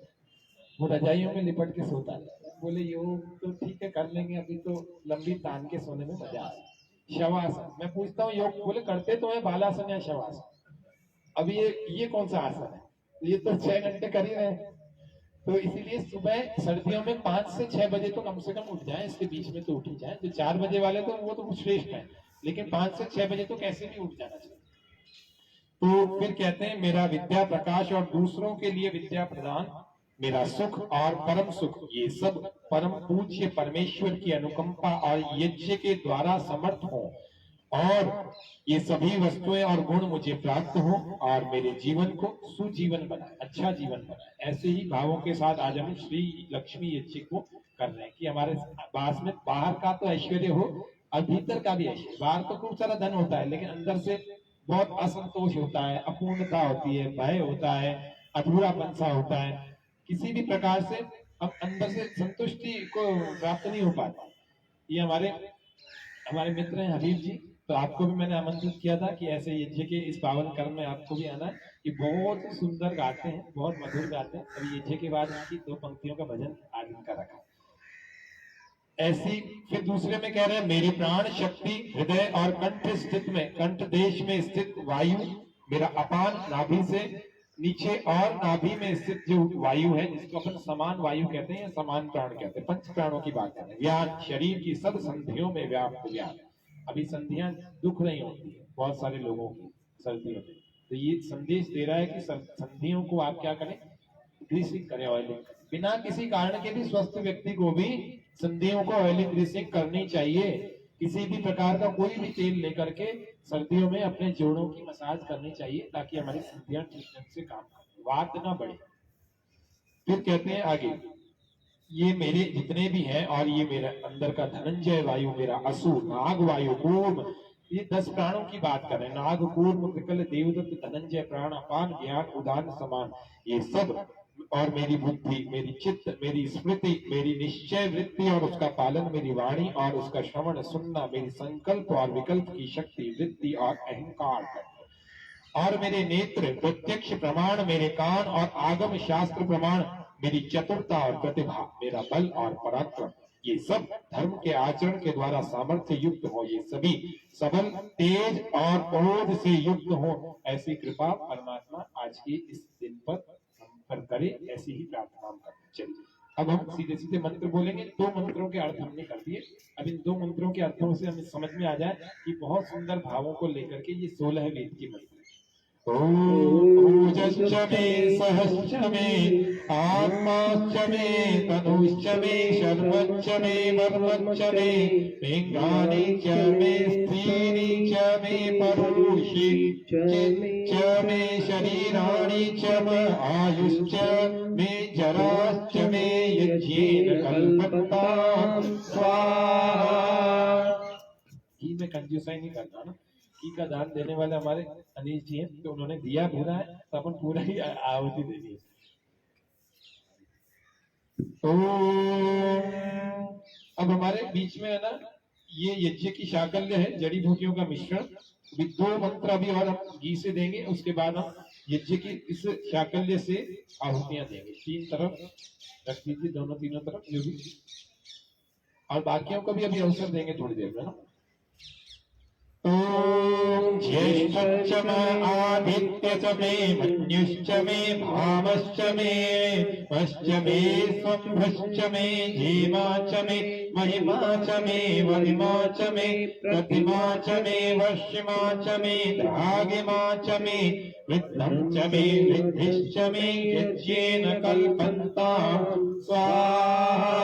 वो रजाइयों में लिपट के सोता है। बोले योग तो ठीक है कर लेंगे, अभी तो लंबी तान के सोने में मजा आता है। शवासन, मैं पूछता हूँ योग, बोले करते तो है बालासन या शवासन। अब ये कौन सा आसन है? ये तो 6 घंटे कर ही रहे हैं। तो इसीलिए सुबह सर्दियों में 5 से 6 बजे तो कम से कम उठ जाए, इसके बीच में तो उठ ही जाए। जो 4 बजे वाले तो वो तो श्रेष्ठ है, लेकिन 5 से 6 बजे तो कैसे भी उठ जाना चाहिए। तो फिर कहते हैं मेरा विद्या प्रकाश और दूसरों के लिए विद्या प्रदान, मेरा सुख और परम सुख, ये सब परम पूज्य परमेश्वर की अनुकंपा और यज्ञ के द्वारा समर्थ हो और ये सभी वस्तुएं और गुण मुझे प्राप्त हो और मेरे जीवन को सुजीवन बनाए, अच्छा जीवन बनाए। ऐसे ही भावों के साथ आज हम श्री लक्ष्मी यज्ञ को कर रहे हैं कि हमारे पास में बाहर का तो ऐश्वर्य हो और भीतर का भी ऐश्वर्य। बाहर तो खूब सारा धन होता है, लेकिन अंदर से बहुत असंतोष होता है, अपूर्णता होती है, भय होता है, अधूरापन सा होता है, किसी भी प्रकार से हम अंदर से संतुष्टि को प्राप्त नहीं हो पाता। ये हमारे मित्र हैं हबीब जी, तो आपको भी मैंने आमंत्रित किया था कि ऐसे यज्ञ के इस पावन कर्म में आपको भी आना है। कि बहुत सुंदर गाते हैं, बहुत मधुर गाते हैं। अभी यज्ञ के बाद इनकी 2 पंक्तियों का भजन आज इनका रखा। ऐसी फिर दूसरे में कह रहे हैं मेरी प्राण शक्ति हृदय और कंठ स्थित में, कंठ देश में स्थित वायु, मेरा अपान नाभि से नीचे और नाभि में स्थित जो वायु है, जिसको अपन समान वायु कहते हैं या समान प्राण कहते हैं, 5 प्राणों की बात करते हैं। व्यान, शरीर की सब संधियों में व्याप्त व्यान। अभी संधियां दुख रही होती है बहुत सारे लोगों की सर्दियों में, तो ये संदेश दे रहा है कि संधियों को आप क्या करें, ग्रीसिंग करें, ऑयलिंग। बिना किसी कारण के भी स्वस्थ व्यक्ति को भी संधियों को ऑयलिंग ग्रीसिंग करनी चाहिए। किसी भी प्रकार का कोई भी तेल लेकर के सर्दियों में अपने जोड़ों की मसाज करनी चाहिए ताकि हमारी संधियां ठीक ढंग से काम करें, वात ना बढ़े। फिर कहते हैं आगे, ये मेरे जितने भी हैं और ये मेरा अंदर का धनंजय वायु, मेरा असुर, नाग वायु, कूर्म, ये 10 प्राणों की बात कर रहे हैं। नाग, कूर्म, कृकल, देवदत्त, धनंजय, प्राण, अपान, ज्ञान, उदान, समान, ये सब, और मेरी बुद्धि, मेरी चित्त, मेरी स्मृति, मेरी निश्चय वृत्ति और उसका पालन, मेरी वाणी और उसका श्रवण सुनना, मेरी संकल्प और विकल्प की शक्ति, वृत्ति और अहंकार, और मेरे नेत्र, प्रत्यक्ष प्रमाण, मेरे कान और आगम शास्त्र प्रमाण, मेरी चतुरता और प्रतिभा, मेरा बल और पराक्रम, ये सब धर्म के आचरण के द्वारा सामर्थ्य युक्त हो, ये सभी सबल, तेज और ओज से युक्त हो, ऐसी कृपा परमात्मा आज के इस दिन पर हम पर करे, ऐसी ही प्रार्थना हम करते। चलिए अब हम सीधे सीधे मंत्र बोलेंगे। 2 मंत्रों के अर्थ हमने कर दिए। अब इन 2 मंत्रों के अर्थों से हमें समझ में आ जाए कि बहुत सुंदर भावों को लेकर के ये 16 वेद के मंत्र। ओम ऊजश्च मे सहश्च मे आत्माश्च मे तनुश्च मे शर्वश्च मे वर्मश्च मे लिंगानि च मे स्त्रीणि च मे परुषि च मे शरीराणि च मे आयुश्च मे जराश्च मे यज्ञेन कल्पन्ताम् स्वाहा। घी में कंजूसाई नहीं करना ना। घी का दान देने वाले हमारे अनिल जी हैं, तो उन्होंने दिया पूरा है, तो अपन पूरा ही आहुति दे दी। अब हमारे बीच में है ना, ये यज्ञ की शाकल्य है, जड़ी बूटियों का मिश्रण। अभी 2 मंत्र अभी और हम घी से देंगे, उसके बाद हम यज्ञ की इस शाकल्य से आहुतियां देंगे। 3 तरफ रख दीजिए, दोनों तीनों तरफ जो भी, और बाकियों को भी अभी अवसर देंगे थोड़ी देर में ना। ओम ज्येष्ठश्च मे आदित्यश्च मे मन्युश्च मे भामश्च मे वश्च मे स्वम्भश्च मे धीमा च मे महिमा च मे वरिमा च मे प्रतिमा च मे वशिमा च मे द्रागिमा च मे वृद्धं च मे वृद्धिश्च मे यज्ञेन कल्पन्ताम् स्वाहा।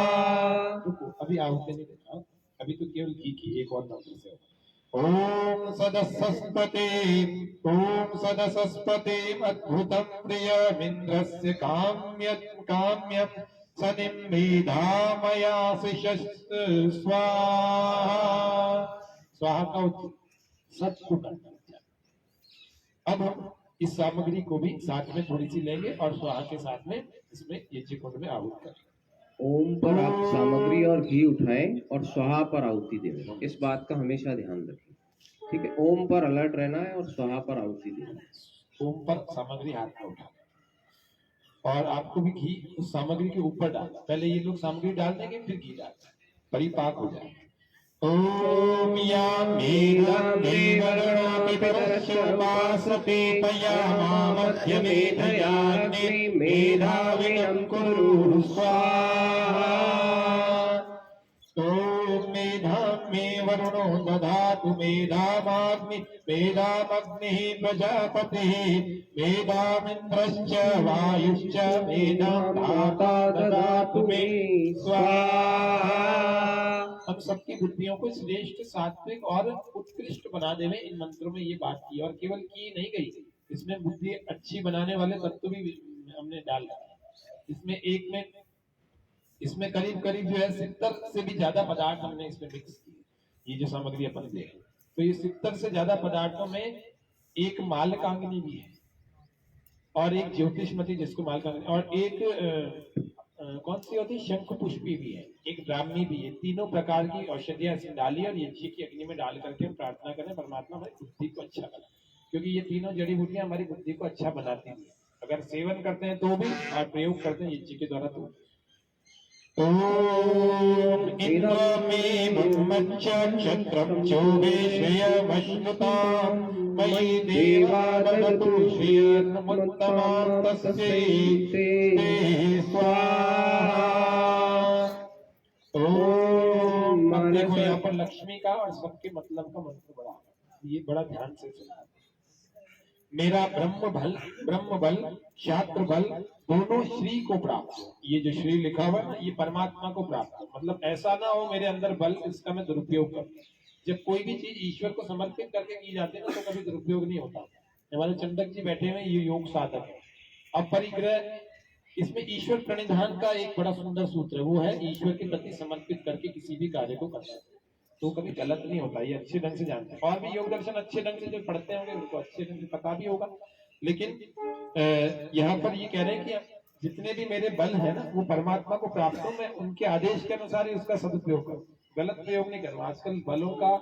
अभी आहुति नहीं देना, अभी तो केवल घी की एक और मंत्र से। ओम सदसस्पते, ओम सदसस्पते अद्भुतं प्रियमिन्द्रस्य काम्यं सनिं मेधामयाशिषस् स्वाहा। स्वाहा का सच को करना चाहिए। अब हम इस सामग्री को भी साथ में थोड़ी सी लेंगे और स्वाहा के साथ में इसमें यज्ञ कुंड में आहुति करेंगे। ओम पर आप सामग्री और घी उठाएं और स्वाहा पर आहुति दें, इस बात का हमेशा ध्यान रखें, ठीक है। ओम पर अलर्ट रहना है और स्वाहा पर आहुति देना है। ओम पर सामग्री हाथ में उठाना और आपको भी घी उस सामग्री के ऊपर डालना। पहले ये लोग सामग्री डाल देंगे, फिर घी डालना, परिपाक हो जाए। ओम या मेधा मेवरणा पितरस्य उपासते पयामा मध्य मेधयाग्नि मेधाविनं कुरु स्वाहा। ओम मेधा मे वरुणो दधातु मेधामाग्नि मेधामग्निः प्रजापतिः मेधामिन्द्रश्च वायुश्च मेधां धाता ददातु मे स्वाहा। हम सबकी बुद्धियों को श्रेष्ठ, सात्विक और उत्कृष्ट बना देवे। इन मंत्रों में ये बात की, और केवल की नहीं गई, इसमें बुद्धि अच्छी बनाने वाले तत्व भी हमने डाल रखा है। इसमें करीब करीब जो है 70 से भी ज्यादा पदार्थ हमने इसमें मिक्स किए। ये जो सामग्री अपन दे, तो ये 70 से ज्यादा पदार्थों में एक मालकांगिनी भी है, और एक ज्योतिषमती जिसको मालकांगिनी, और एक कौन सी होती है, शंख पुष्पी भी है, एक ब्राह्मी भी है। तीनों प्रकार की औषधियां इसमें डाली और यज्ञ की अग्नि में डाल करके हम प्रार्थना करें परमात्मा हमारी बुद्धि को अच्छा बनाए, क्योंकि ये तीनों जड़ी बूटियां हमारी बुद्धि को अच्छा बनाती हैं। अगर सेवन करते हैं तो भी, और प्रयोग करते हैं यज्ञ के द्वारा तो। ओम इंद्र मे ब्रह्मच्च क्षत्रं चोवेशयमश्नुतां मयि देवा ददतु श्रियमुत्तमां तस्यै ते स्वाहा। ओम, देखो यहाँ पर लक्ष्मी का और सबके मतलब का मंत्र बड़ा है, ये बड़ा ध्यान से सुनना। मेरा ब्रह्म बल क्षात्र बल दोनों श्री को प्राप्त हो। ये जो श्री लिखा हुआ है ना, ये परमात्मा को प्राप्त हो। मतलब ऐसा ना हो मेरे अंदर बल, इसका मैं दुरुपयोग करूं। जब कोई भी चीज ईश्वर को समर्पित करके की जाती है ना, तो कभी दुरुपयोग नहीं होता। हमारे चंडक जी बैठे हुए, ये योग साधक है। अब परिग्रह, इसमें ईश्वर प्रणिधान का एक बड़ा सुंदर सूत्र है, वो है ईश्वर के प्रति समर्पित करके किसी भी कार्य को करना, तो कभी गलत नहीं होता। ये अच्छे ढंग से जानते हैं, और भी योग दर्शन अच्छे ढंग से जो पढ़ते होंगे उनको अच्छे ढंग से पता भी होगा। लेकिन यहाँ पर ये कह रहे हैं कि जितने भी मेरे बल है ना, वो परमात्मा को प्राप्त हो, मैं उनके आदेश के अनुसार ही उसका सदुपयोग करूँ, गलत प्रयोग नहीं करूँ। आजकल बलों का,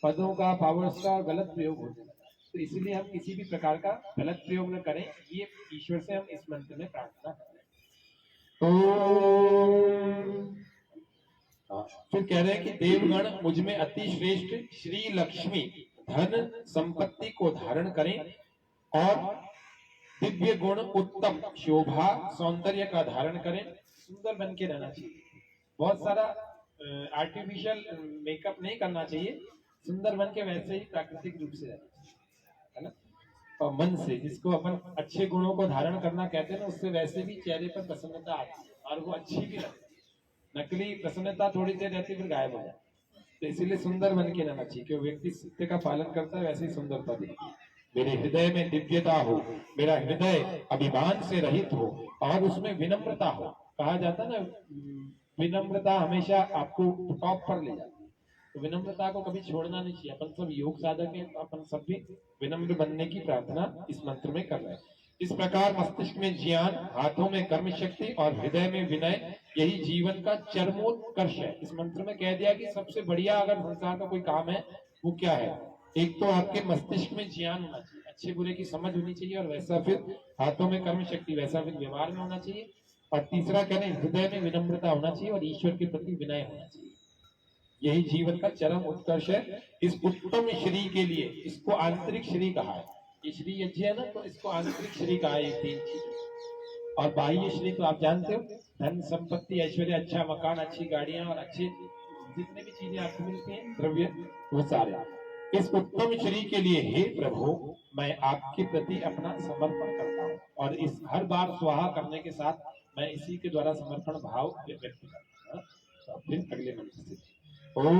पदों का, पावर्स का गलत प्रयोग होने लगा, तो इसीलिए हम किसी भी प्रकार का गलत प्रयोग न करें। ये ईश्वर से हम इस मंत्र में प्रार्थना करें। फिर कह रहे हैं कि देवगण मुझ में अति श्रेष्ठ श्री लक्ष्मी धन संपत्ति को धारण करें, और दिव्य गुण उत्तम शोभा सौंदर्य का धारण करें। सुंदर बन के रहना चाहिए, बहुत सारा आर्टिफिशियल मेकअप नहीं करना चाहिए, सुंदर बन के वैसे ही प्राकृतिक रूप से रहना चाहिए, है ना। और मन से, जिसको अपन अच्छे गुणों को धारण करना कहते हैं ना, उससे वैसे भी चेहरे पर प्रसन्नता आती है और वो अच्छी भी लगती है। नकली प्रसन्नता थोड़ी देर रहती है, फिर गायब हो जाती है। तो इसीलिए सुंदर बन के रहना चाहिए, क्योंकि व्यक्ति सत्य का पालन करता है, वैसे ही सुंदरता दिखती है। मेरे हृदय में दिव्यता हो, मेरा हृदय अभिमान से रहित हो, और उसमें विनम्रता हो। कहा जाता है ना, विनम्रता हमेशा आपको टॉप पर ले जाती है, तो विनम्रता को कभी छोड़ना नहीं चाहिए। अपन सब योग साधक हैं, तो अपन सब भी विनम्र बनने की प्रार्थना इस मंत्र में कर रहे हैं। इस प्रकार मस्तिष्क में ज्ञान, हाथों में कर्म शक्ति और हृदय में विनय, यही जीवन का चरमोत्कर्ष है। इस मंत्र में कह दिया कि सबसे बढ़िया अगर संसार का कोई काम है, वो क्या है? एक तो आपके मस्तिष्क में ज्ञान होना चाहिए, अच्छे बुरे की समझ होनी चाहिए, और वैसा फिर हाथों में कर्म शक्ति, वैसा फिर व्यवहार में होना चाहिए। और तीसरा कह रहे हैं हृदय में विनम्रता होना चाहिए, और ईश्वर के प्रति विनय होना चाहिए। यही जीवन का चरम उत्कर्ष है। इस उत्तम श्री के लिए, इसको आंतरिक श्री कहा है। ये श्री यज्ञ है ना, तो इसको आंतरिक श्री कहा है, ये तीन चीज। और बाह्य श्री तो आप जानते हो, धन संपत्ति ऐश्वर्य, अच्छा मकान, अच्छी गाड़ियां, और अच्छे जितने भी चीजें आपको मिलती हैं, द्रव्य, वो सारे। इस उत्तम श्री के लिए हे प्रभु, मैं आपके प्रति अपना समर्पण करता हूँ, और इस हर बार स्वाहा करने के साथ मैं इसी के द्वारा समर्पण भाव व्यक्त करता हूँ। तो फिर अगले मंत्र से, ओम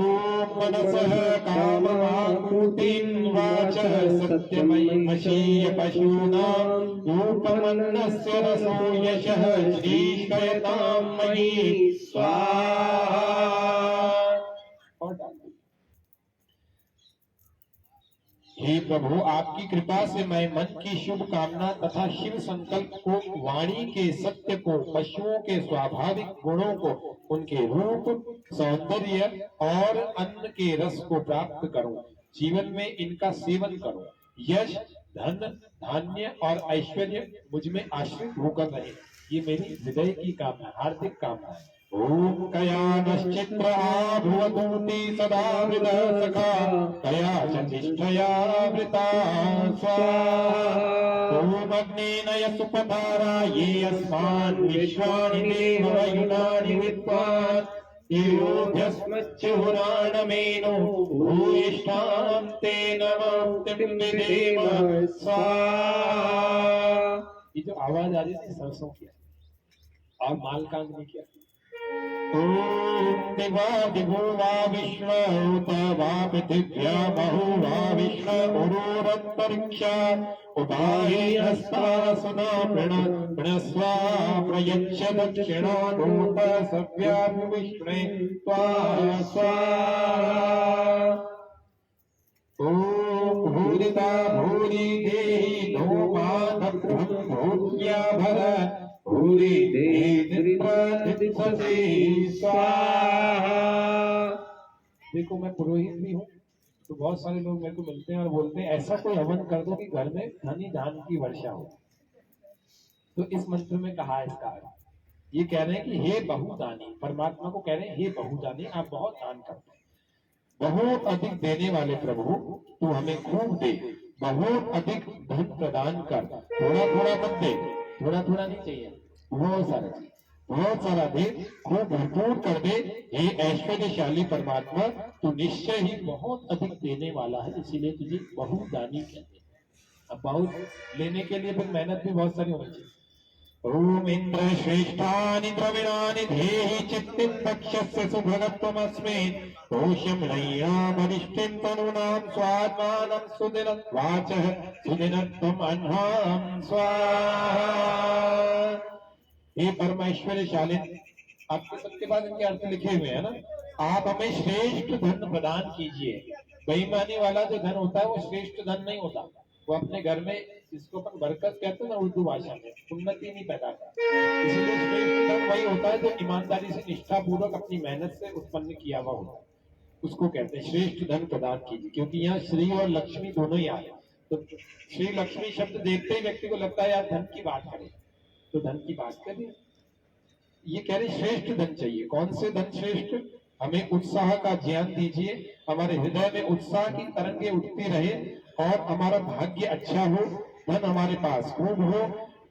मनसः काममाकृतिं वाचः सत्यमयीमशीय पशूनां रूपमन्नस्य रसो यशः श्रीशयतां मयि स्वाहा। हे प्रभु, आपकी कृपा से मैं मन की शुभ कामना तथा शिव संकल्प को, वाणी के सत्य को, पशुओं के स्वाभाविक गुणों को, उनके रूप, सौंदर्य और अन्न के रस को प्राप्त करूं। जीवन में इनका सेवन करूं। यश, धन, धान्य और ऐश्वर्य मुझ में आश्रित होकर रहे। ये मेरी हृदय की कामना, हार्दिक कामना है। ओम कयानश्चित्र आभुवतूति सदा हृदय सखा, कया च निष्ठया वृता स्वाहा। ओम अग्नेनय सुपधारा ये अस्मान् विश्वानि देव वयुनानि विद्वान्, येयोभ्यस्मच्युहुराणमेनो भूयिष्ठां ते नमः विदेम स्वाहा। ये जो आवाज आ रही है सरसों की और मालकांगनी की। ओम दिवा दिवो वा विश्व उत वा पृथिव्या बहु वा विश्व उरोरन्तरिक्षा उदाहे हस्तासना प्रणस्वा प्रयच्छ दक्षिणानूत सव्याभिविष्णे त्वा स्वाहा। ओम भूरिता भूरि देहि धूमाधभ्रं भूत्या भर भूरि देहि स्वाहा। देखो, मैं पुरोहित भी हूँ, तो बहुत सारे लोग मेरे को मिलते हैं और बोलते हैं ऐसा कोई हवन कर दो कि घर में धनी धान की वर्षा हो। तो इस मंत्र में कहा है इसका अर्थ, ये कह रहे हैं कि हे बहुदानी, परमात्मा को कह रहे हैं हे बहुदानी, आप बहुत दान करते हैं, बहुत अधिक देने वाले प्रभु, तू हमें खूब दे, बहुत अधिक धन प्रदान कर, थोड़ा थोड़ा मत दे, थोड़ा थोड़ा नहीं चाहिए, बहुत सारा चाहिए, बहुत सारा दे, खूब भरपूर कर दे। हे ऐश्वर्यशाली परमात्मा, तू निश्चय ही बहुत अधिक देने वाला है, इसीलिए तुझे बहुदानी कहते हैं। अब बहुत लेने के लिए फिर मेहनत भी बहुत सारी होनी चाहिए। ओम इंद्र श्रेष्ठानि द्रविणानि धेहि चित्तिं दक्षस्य सुभगत्वमस्मै दोषं नय्यामरिष्टिं तनूनां स्वात्मानं सुदिनं वाचः सुदिनत्वम् अह्नां स्वाहा। हे परमेश्वरशालिन, आपके सबके पास इनके अर्थ लिखे हुए हैं ना। आप हमें श्रेष्ठ धन प्रदान कीजिए। बेईमानी वाला जो धन होता है वो श्रेष्ठ धन नहीं होता, वो अपने घर में जिसको अपन बरकत कहते हैं ना उर्दू भाषा में, उन्नति नहीं पैदा करता। इसलिए श्रेष्ठ धन वही होता है जो ईमानदारी से निष्ठा पूर्वक अपनी मेहनत से उत्पन्न किया हुआ होता है, उसको कहते हैं श्रेष्ठ धन प्रदान कीजिए। क्योंकि यहाँ श्री और लक्ष्मी दोनों ही आ रहे हैं, तो श्री लक्ष्मी शब्द देखते ही व्यक्ति को लगता है यार धन की बात करें, तो धन की बात करें। ये कह रहे श्रेष्ठ धन चाहिए। कौन से धन श्रेष्ठ? हमें उत्साह का ज्ञान दीजिए, हमारे हृदय में उत्साह की तरंगे उठती रहे और हमारा भाग्य अच्छा हो, धन हमारे पास खूब हो,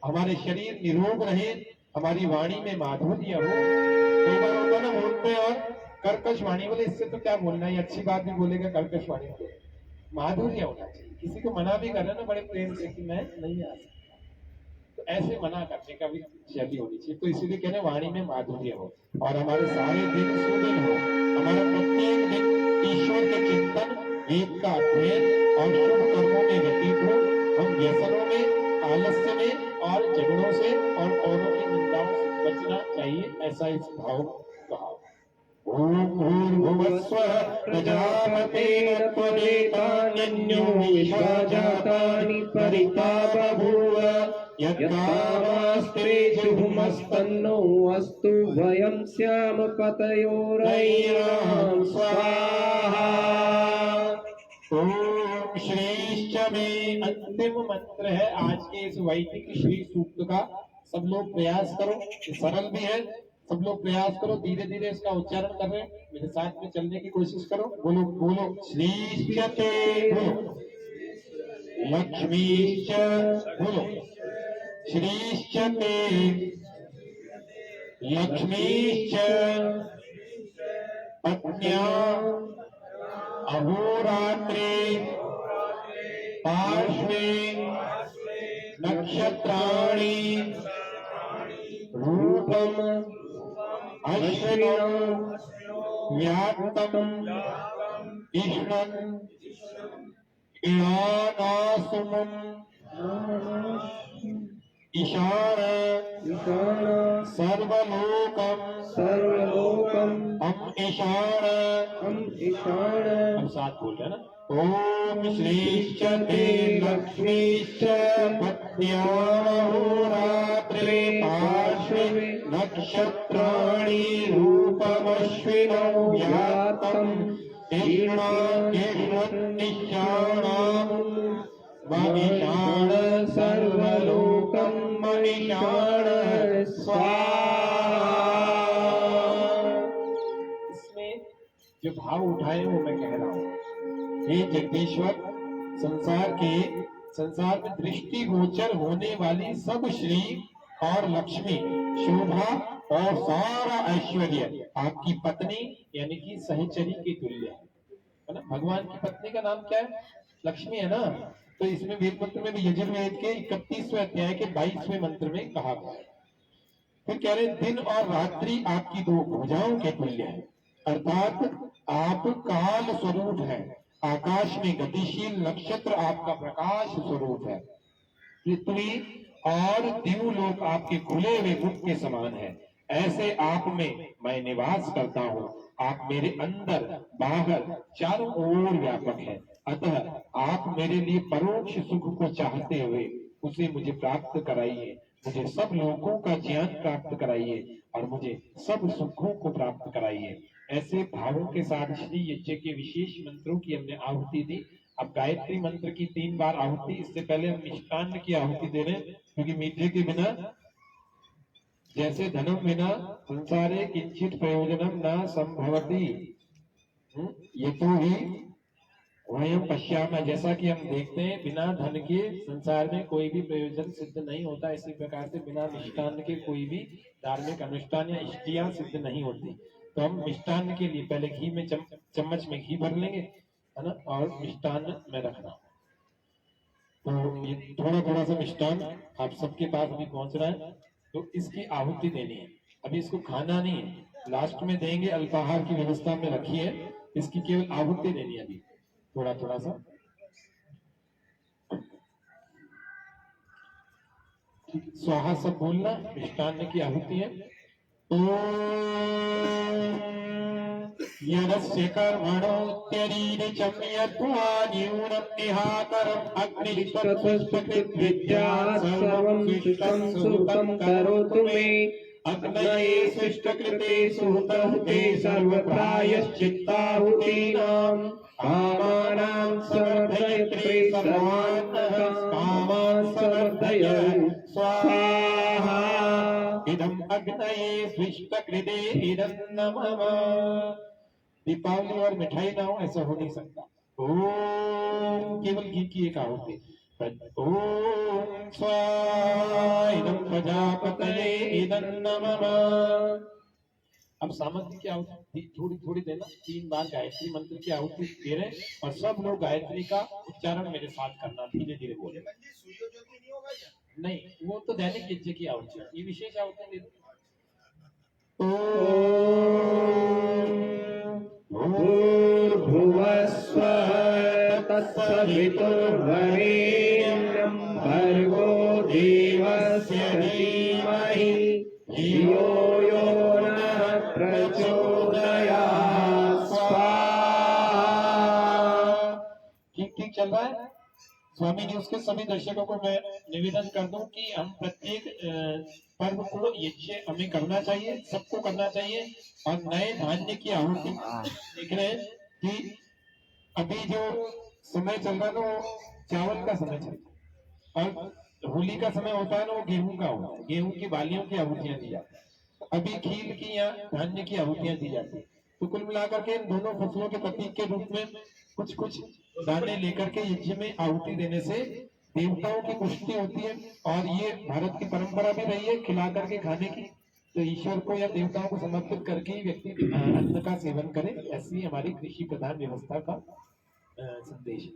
हमारे शरीर निरोग रहे, हमारी वाणी में माधुर्य हो। कई बार होता ना बोलते हैं और कर्कश वाणी बोले, इससे तो क्या बोलना है, अच्छी बात भी बोलेगा कर्कश वाणी बोले। माधुर्य होना चाहिए। किसी को मना भी कर रहे ना बड़े प्रेम से कि मैं नहीं आ सकता, तो ऐसे मना करने का भी शैली होनी चाहिए। तो इसीलिए कह रहे वाणी में माधुर्य हो और हमारे सारे दिन सुदिन हो, हमारा प्रत्येक दिन ईश्वर के चिंतन, वेद का अध्ययन और शुभ कर्मों में व्यतीत हो। हम व्यसनों में, आलस्य में और झगड़ों से और औरों की निंदाओं से बचना चाहिए, ऐसा इस भाव कहा। ओम भूर्भुवस्वः प्रजापतेन त्वरेतान्यो विश्वा जातानि परिता बभूव यत्कामास्ते जुहुमस्तन्नो अस्तु वयं स्याम पतयोरयिणां स्वाहा। ओम श्रीश्च में अंतिम मंत्र है आज के इस वैदिक श्री सूक्त का। सब लोग प्रयास करो, ये सरल भी है, सब लोग प्रयास करो, धीरे धीरे इसका उच्चारण कर रहे हैं, मेरे साथ में चलने की कोशिश करो। बोलो बोलो श्रीश्चते, बोलो लक्ष्मीश्च, बोलो श्रीश्चते लक्ष्मीश्च पत्न्या अहोरात्रे पार्श्वे नक्षत्राणि रूपम् अश्विनौ व्यात्तम् इष्णन् इणानासुमम् ईशान सर्वलोकम् हम ईशान। हम साथ बोल रहे हैं ना। ओम श्रीश्चते लक्ष्मीश्च पत्न्याहोरात्रे पार्श्वे नक्षत्राणि रूपमश्विनौ व्यात्तम् इष्णन्निशाणाम् मनीषाण सर्वलोकं मनीषाण स्वाहा। इसमें जो भाव उठाए वो मैं कह रहा हूँ। हे जगदीश्वर, संसार में दृष्टि गोचर होने वाली सब श्री और लक्ष्मी, शोभा और सारा ऐश्वर्य आपकी पत्नी यानी कि सहचरी के तुल्य है ना। भगवान की पत्नी का नाम क्या है? लक्ष्मी है ना। तो इसमें वेद मंत्र में भी यजुर्वेद के 31वें अध्याय के 22वें मंत्र में कहा गया है। फिर कह रहे दिन और रात्रि आपकी दो भुजाओं के तुल्य है, अर्थात आप काल स्वरूप है। आकाश में गतिशील नक्षत्र आपका प्रकाश स्वरूप है। पृथ्वी और दिवलोक आपके खुले हुए मुख के समान है। ऐसे आप में मैं निवास करता हूँ। आप मेरे अंदर बाहर चारों ओर व्यापक है। अतः आप मेरे लिए परोक्ष सुख को चाहते हुए उसे मुझे प्राप्त कराइए, मुझे सब लोगों का ज्ञान प्राप्त कराइए और मुझे सब सुखों को प्राप्त कराइए। ऐसे भावों के साथ श्री यज्ञ के विशेष मंत्रों की हमने आहुति दी। अब गायत्री मंत्र की 3 बार आहुति, इससे पहले हम मिष्टान्न की आहुति दे रहे हैं, क्योंकि मीठे के बिना जैसे धनम बिना संसारे किंचित प्रयोजनम न संभवति, ये तो ही वयम पश्यामः, जैसा कि हम देखते हैं बिना धन के संसार में कोई भी प्रयोजन सिद्ध नहीं होता। इसी प्रकार से बिना मिष्टान्न के कोई भी धार्मिक अनुष्ठान या इष्टियां सिद्ध नहीं होती। तो हम मिष्टान्न के लिए पहले घी में चम्मच में घी भर लेंगे, है ना, और मिष्टान्न में रखना। तो ये थोड़ा थोड़ा सा मिष्टान आप सबके पास अभी पहुंच रहा है, तो इसकी आहुति देनी है। अभी इसको खाना नहीं है, लास्ट में देंगे, अल्पाहार की व्यवस्था में रखी है, इसकी केवल आहुति देनी है अभी थोड़ा थोड़ा सा। स्वाहा सब बोलना, मिष्टान्न की आहुति है। यदस्य कर्मणोऽत्यरीरिचं यत्त्वा न्यूनं निहाकरम् विद्यात् सर्वं सृष्टं सुहृतं करोतु मे अग्नये सृष्टकृते सुहृतहुते सर्वप्रायश्चित्ताहुतीनां कामानां समर्पयत्रे सर्वान् कामान् समर्पय स्वाहा। इदम् अग्नये स्विष्टकृते इदं नमः। दीपावली और मिठाई ना हो ऐसा हो नहीं सकता। ओम केवल घी की एक आहुति। ओम स्वाहा इदं प्रजापतये इदं नमः। अब सामग्री की आहुति थोड़ी थोड़ी देना, 3 बार गायत्री मंत्र की आहुति दे रहे हैं, और सब लोग गायत्री का उच्चारण मेरे साथ करना, धीरे धीरे बोले। सूर्योज्योति नहीं होगा क्या? नहीं, वो तो दैनिक यज्ञ की आहुति है, ये विशेष आहुति दे दो। भूर्भुवस्वः तत्सवितुर्वरेण्यं भर्गो देवस्य धीमहि धियो यो नः प्रचोदयात् स्वाहा। ठीक ठीक चल रहा है। स्वामी जी, उसके सभी दर्शकों को मैं निवेदन कर दूं कि हम प्रत्येक पर्व को यज्ञ हमें करना चाहिए, सबको करना चाहिए। और नए धान्य की आहुति देख रहे हैं कि अभी जो समय चल रहा है ना, वो चावल का समय चल रहा है, और होली का समय होता है ना, वो गेहूं का होता है। गेहूं की बालियों की आहुतियां दी जाती है, अभी खील की या धान्य की आहुतियां दी जाती है। तो कुल मिलाकर के इन दोनों फसलों के प्रतीक के रूप में कुछ कुछ दाने लेकर के यज्ञ में आहुति देने से देवताओं की पुष्टि होती है, और ये भारत की परंपरा भी रही है खिला करके खाने की। तो ईश्वर को या देवताओं को समर्पित करके ही व्यक्ति अन्न का सेवन करे, ऐसी हमारी कृषि प्रधान व्यवस्था का संदेश है।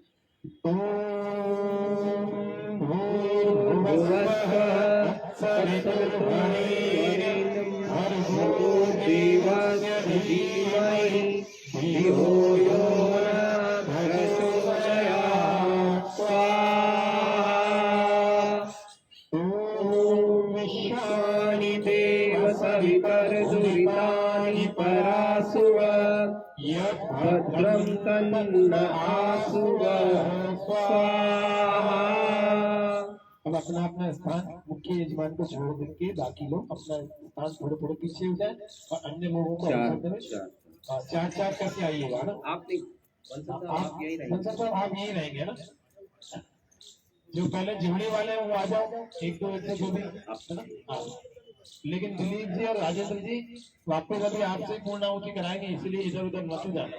दुरितानि परासुव भद्रं तन्न आसुव स्वाहा। अब अपना अपना स्थान मुख्य यजमान को छोड़ देके बाकी लोग अपना स्थान थोड़े थोड़े पीछे हो जाए, और अन्य लोगों को अवसर दें। चार चार करके आइएगा ना आप, बंसल साहब आप यही रहेंगे ना। जो पहले जिमड़ी वाले हैं वो आ जाओ, 1 2 ऐसे जो भी है ना। हाँ, लेकिन दिलीप जी और राजेंद्र जी वापस अभी आपसे पूर्ण आहुति कराएंगे, इसलिए इधर उधर मत जाना,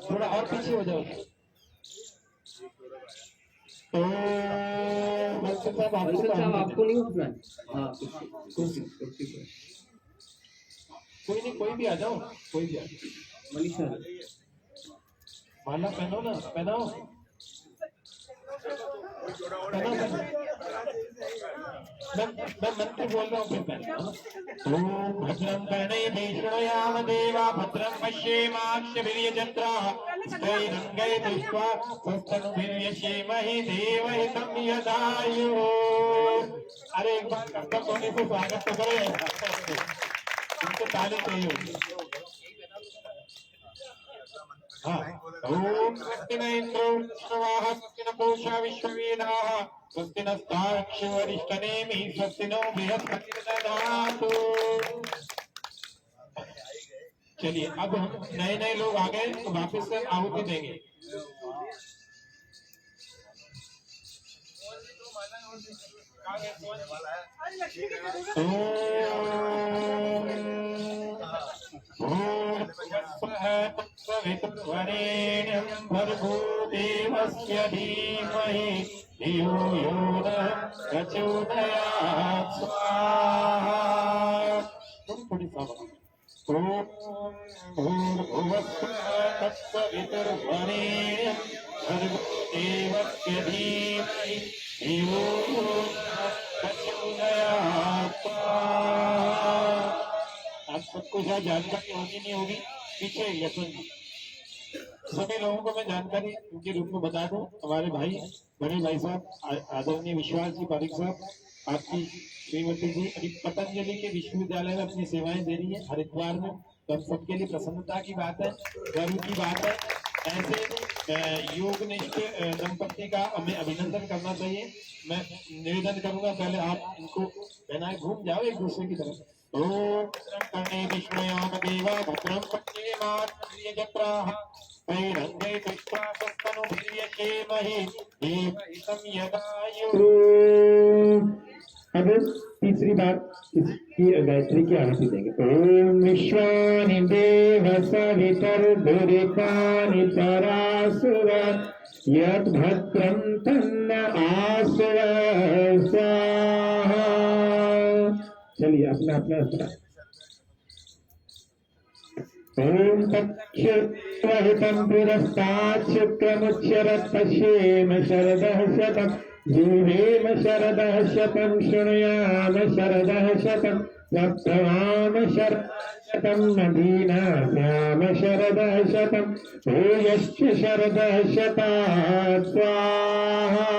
थोड़ा और पीछे हो जाओ। तो बंसल साहब आपको नहीं उठना है। हाँ, कोई नहीं, कोई भी आ जाओ, कोई भी आ जाओ। मनीषा माला पहनो ना, पहनाओ मैं मंत्र बोल रहा हूँ, फिर पहनाओ। भद्रं कर्णेभिः शृणुयाम देवा भद्रं पश्येमाक्षभिर्यजत्राः स्थैरङ्गैः दृष्ट्वा स्वस्तनुभिर्यशेमहि देवहितं यदायुः। अरे एक बार कर्तव्य होने से स्वागत तो करें, उनको ताली चाहिए होगी। हाँ, ओम स्वस्ति न इंद्रो स्वाह स्वस्ति न पूषा विश्ववेदाः स्वस्ति नस्तार्क्ष्यो अरिष्टनेमिः स्वस्ति नो बृहस्पतिर्दधातु। चलिए, अब हम नए नए लोग आ गए तो वापस से आहुति देंगे। वरेण्यं भर्गो देवस्य धीमहि धियो यो नः प्रचोदयात् स्वाहा। थोड़ी सावधानी, ॐ भूर्भुवस्सुः तत्सवितुर्वरेण्यं भर्गो देवस्य धीमहि धियो यो नः प्रचोदयात्। आप सबको शायद जानकारी होगी नहीं होगी, पीछे यशवंत जी सभी लोगों को मैं जानकारी उनके रूप में बता दूं। हमारे भाई बड़े भाई साहब आदरणीय विश्वास जी पारिक साहब, आपकी श्रीमती जी अभी पतंजलि के विश्वविद्यालय में अपनी सेवाएं दे रही है हरिद्वार में, तो हम सबके लिए प्रसन्नता की बात है, गर्व की बात है। ऐसे योगनिष्ठ दंपत्ति का हमें अभिनंदन करना चाहिए। मैं निवेदन करूंगा पहले आप इनको पहनाए, घूम जाओ एक दूसरे की तरफ। ओम कर्णे विष्णुयाम देवा भद्रं पश्येमात्प्रियजत्राः वैरंगे कृष्णास्तनुभिर्यशेमहि देवहितं यदायुः। अब तीसरी बार इसकी गायत्री की आहुति देंगे। ओम विश्वानि देव सवितर्भुरितानि परासुर यत् भद्रं तन्न आसुर स्वाहा। चलिए अपना अपना ओम तक्षुरहितं पुरस्तात् शुक्रमुच्चरत् पश्येम शरदः शतं जीवेम शरदः शतं शृणुयाम शरदः शतं वर्तमान शरदः नदीनाम्याम शरदः शतं भूयश्च शरदः शतात् स्वाहा।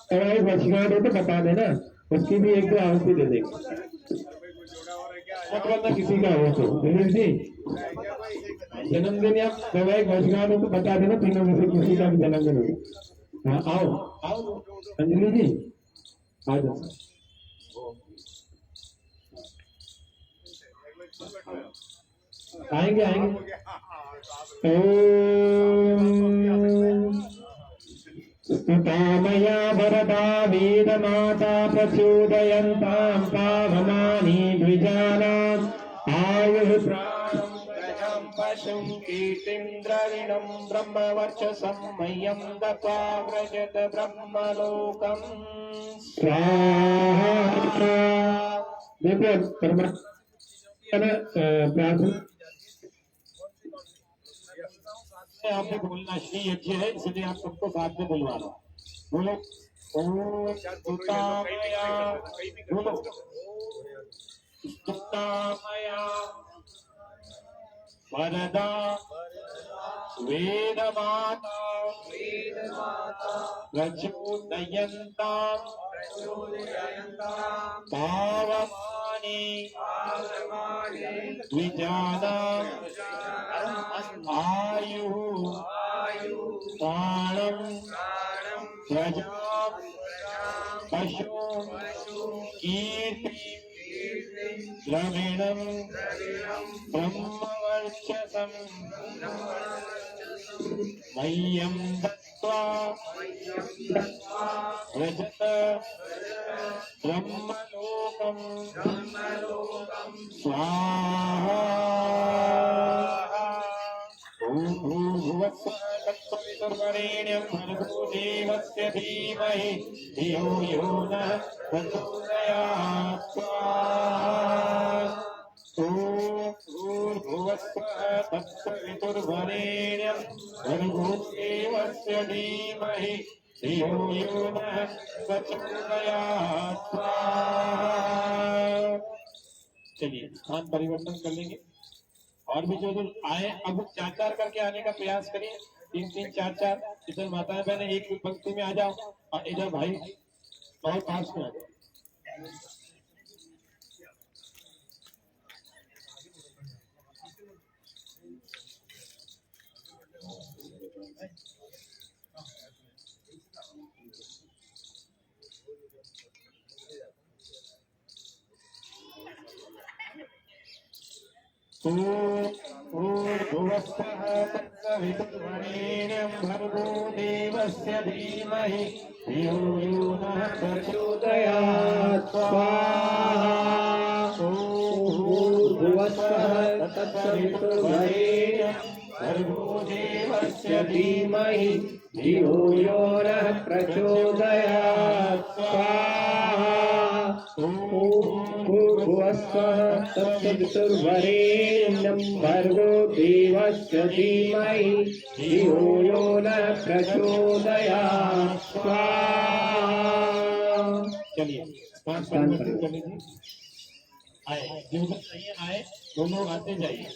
सवाई बचगाट हो तो बता देना, उसकी भी एक दो आहुति दे देंगे, मतलब किसी का हो तो। दिलीप जी जन्मदिन या वैवाहिक वर्षगांठ हो तो बता देना, तीनों में से किसी का भी जन्मदिन हो। हाँ आओ आओ अंजलि जी आ जाओ। आएंगे आएंगे। स्तुतामया वरदा वेद माता प्रचोदयन्तां पावमानि द्विजानाम् आयुः प्राणं गजं पशुं कीर्तिं द्रविणं ब्रह्मवर्चसं मह्यं दत्त्वा व्रजत ब्रह्मलोकम् स्वाहा। देखो प्रार्थना आपने बोलना श्री यज्ञ है, इसलिए आप सबको साथ में बुलवा लो। बोलो ओम स्तुतामया, बोलो स्तुतामया वरदा वेदमाता प्रचोदयन्तां पावमानि द्विजानाम् आयुः प्राणं प्रजां पशुं कीर्तिं द्रविणं ब्रह्मवर्चसं मह्यं दत्त्वा व्रजत ब्रह्मलोकं स्वाहा। भूर्भुवस्सुर्वरेण्यं भर्गो देवस्य धीमहि धियो यो नः प्रचोदयात् स्वाहा। ॐ भूर्भुवस्सुः तत्सवितुर्वरेण्यं भर्गो देवस्य धीमहि धियो यो नः प्रचोदयात् स्वाहा। चलिए स्थान परिवर्तन कर लेंगे और भी जो आए अब 4-4 करके आने का प्रयास करिए। 3-3 4-4 इधर माताएं बहनें एक पंक्ति में आ जाओ और इधर भाई और पास में आ जाओ। भूर्भुवस्सुः तत्सवितुर्वरेण्यं भर्गो देवस्य धीमहि धियो यो नः प्रचोदयात् स्वाहा। भूर्भुवस्सुः तत्सवितुर्वरेण्यं भर्गो देवस्य धीमहि धियो यो नः प्रचोदयात् स्वाहा। भुवस्सः तत्सवितुर्वरेण्यं भर्गो देवस्य धीमहि धियो यो न प्रचोदयात् स्वाहा। चलिए स्नान परिवर्तन कर लीजिए। आए जो लोग नहीं आए वो लोग आते जाइए।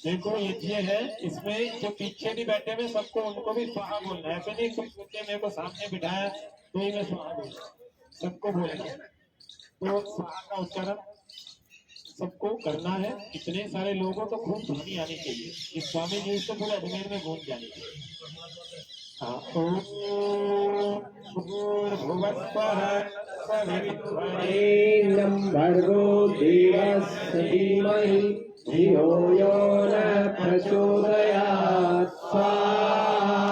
देखो ये है, इसमें जो पीछे भी बैठे हुए सबको उनको भी स्वाहा बोलना है। ऐसे नहीं तुम सोचे मेरे को सामने बिठाया तो ही मैं स्वाहा बोलूं, सबको बोलना है। तो स्वाहा का उच्चारण सबको करना है। इतने सारे लोगों को खूब ध्वनि आनी चाहिए। इस स्वामी जी से पूरे अजमेर में गूंज जानी चाहिए। हाँ, ओम भूर्भुवस्सुवः सवितुर्वरेण्यं भर्गो देवस्य धीमहि धियो यो न प्रचोदयात् स्वाहा।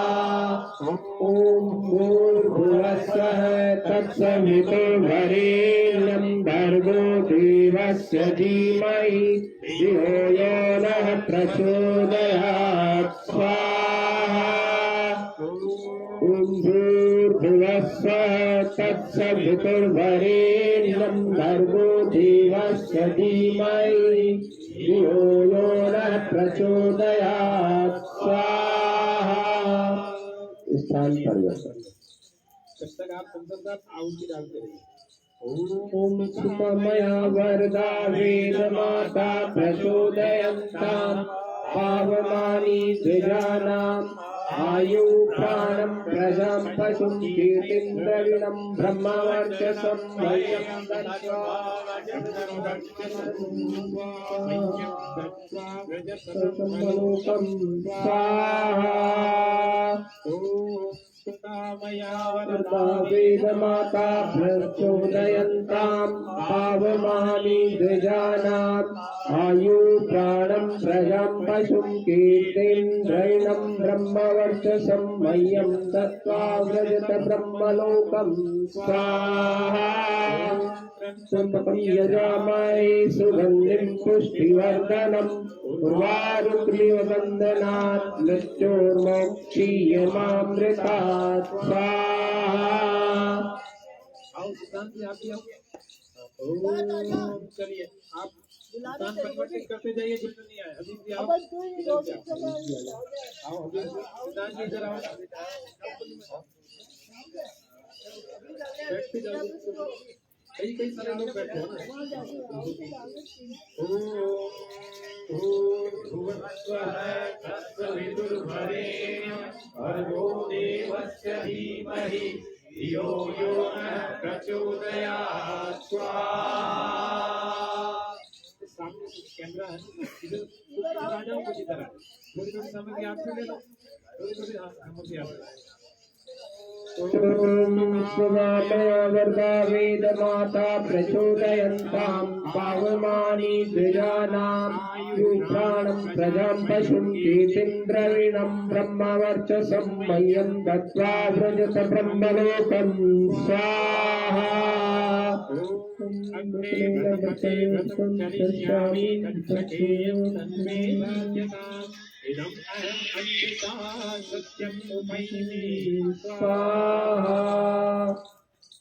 ओम भूर्भुवस्सुवः तत्सवितुर्वरेण्यं भर्गो देवस्य धीमहि धियो यो न प्रचोदयात् स्वाहा। ओम भूर्भुवस्सुवः तत्सवितुर्वरेण्यं भर्गो देवस्य धीमहि धियो यो नः प्रचोदयात् स्वाहा। स्थान परिवर्तन। जब तक आप संतत आहुति डालते रहिए। ओम सुमया वरदा वेद माता प्रचोदयन्तां पावमानि द्विजानाम् आयु प्राणं प्रजां पशुं कीर्तिं द्रविणं ब्रह्मवर्चसं मह्यं दत्त्वा लोकं स्वाहा। वरदा वेदमाता प्रचोदयन्तां पावमानि द्विजानाम् आयु प्राणं प्रजां पशुं कीर्तिं द्रविणं ब्रह्मवर्चसं मह्यं दत्त्वा व्रजत ब्रह्मलोकं स्वाहा। त्र्यम्बकं यजामहे सुगन्धिं पुष्टिवर्धनम् उर्वारुकमिव बन्धनात् मृत्योर्मोक्षीयमामृतात् स्वाहा। आओ सिद्धांत जी आप भी आओ। चलिए आप स्थान परिवर्तित करते जाइए। जो नहीं आए अभी भी आओ। आओ अभी सिद्धांत जी इधर आओ। बैठते जाओ। कई सारे लोग बैठे हैं ना। भर्गो देवस्य धीमहि धियो यो नः प्रचोदयात् स्वाहा। सामने कैमरा है, इधर आ जाओ, कुछ इधर आओ। थोड़ी सामग्री आपसे ले लो, थोड़ी सामग्री आप। ओम सुमामया वरदा वेदमाता प्रचोदयन्तां पावमानि द्विजानाम् आयु प्राणं प्रजां पशुं कीर्तिं द्रविणं ब्रह्मवर्चसं मह्यं दत्त्वा व्रजत ब्रह्मलोकं स्वाहा। इदं अहं अन्विता सत्यं उपैमि स्वाहा।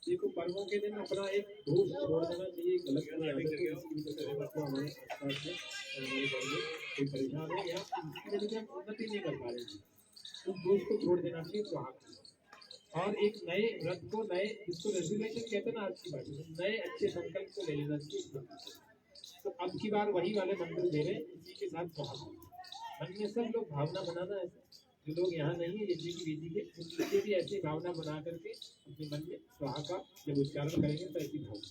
देखो पर्वों के दिन अपना एक दोष छोड़ देना चाहिए। गलत नहीं आदत है, इसकी वजह से मतलब हमारे आसपास में हमारे घर में कोई परेशान है या इसकी वजह से हम उन्नति नहीं कर पा रहे हैं, उस दोष को छोड़ देना चाहिए स्वाहा। और एक नए व्रत को, नए जिसको रेजोल्यूशन कहते हैं ना आज की बात, नए अच्छे संकल्प को ले लेना चाहिए। तो अब की बार वही वाले मंत्र दे रहे हैं, इसी के साथ स्वाहा। मन में सब लोग भावना बनाना है। जो लोग यहाँ नहीं है यज्ञ की विधि के, उनके भी ऐसी भावना बना करके अपने मन में स्वाहा का जब उच्चारण करेंगे तो ऐसी भावना।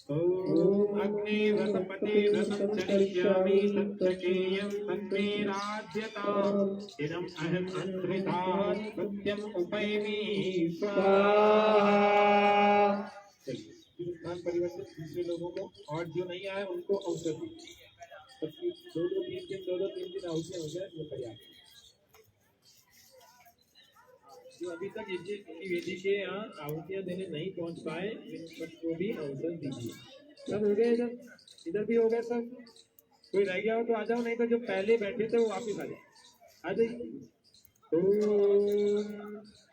ओम अग्नि व्रतपते व्रतं चरिष्यामि तत्सकेयं तन्मे राध्यताम् इदं अहम् अन्धृता सत्यम् उपैमि स्वाहा। स्थान परिवर्तन दूसरे लोगों को, और जो नहीं आए उनको अवसर दीजिए। सबकी दो दो तीन दिन आहुतियाँ हो जाए वो पर्याप्त। जो अभी तक यज्ञ की वेदी के यहाँ आहुतियाँ देने नहीं पहुँच पाए, को भी अवसर दीजिए। सब हो गए, इधर भी हो गए सब। कोई रह गया हो तो आ जाओ, नहीं तो जो पहले बैठे थे वो वापिस आ जाए। आ जाइए।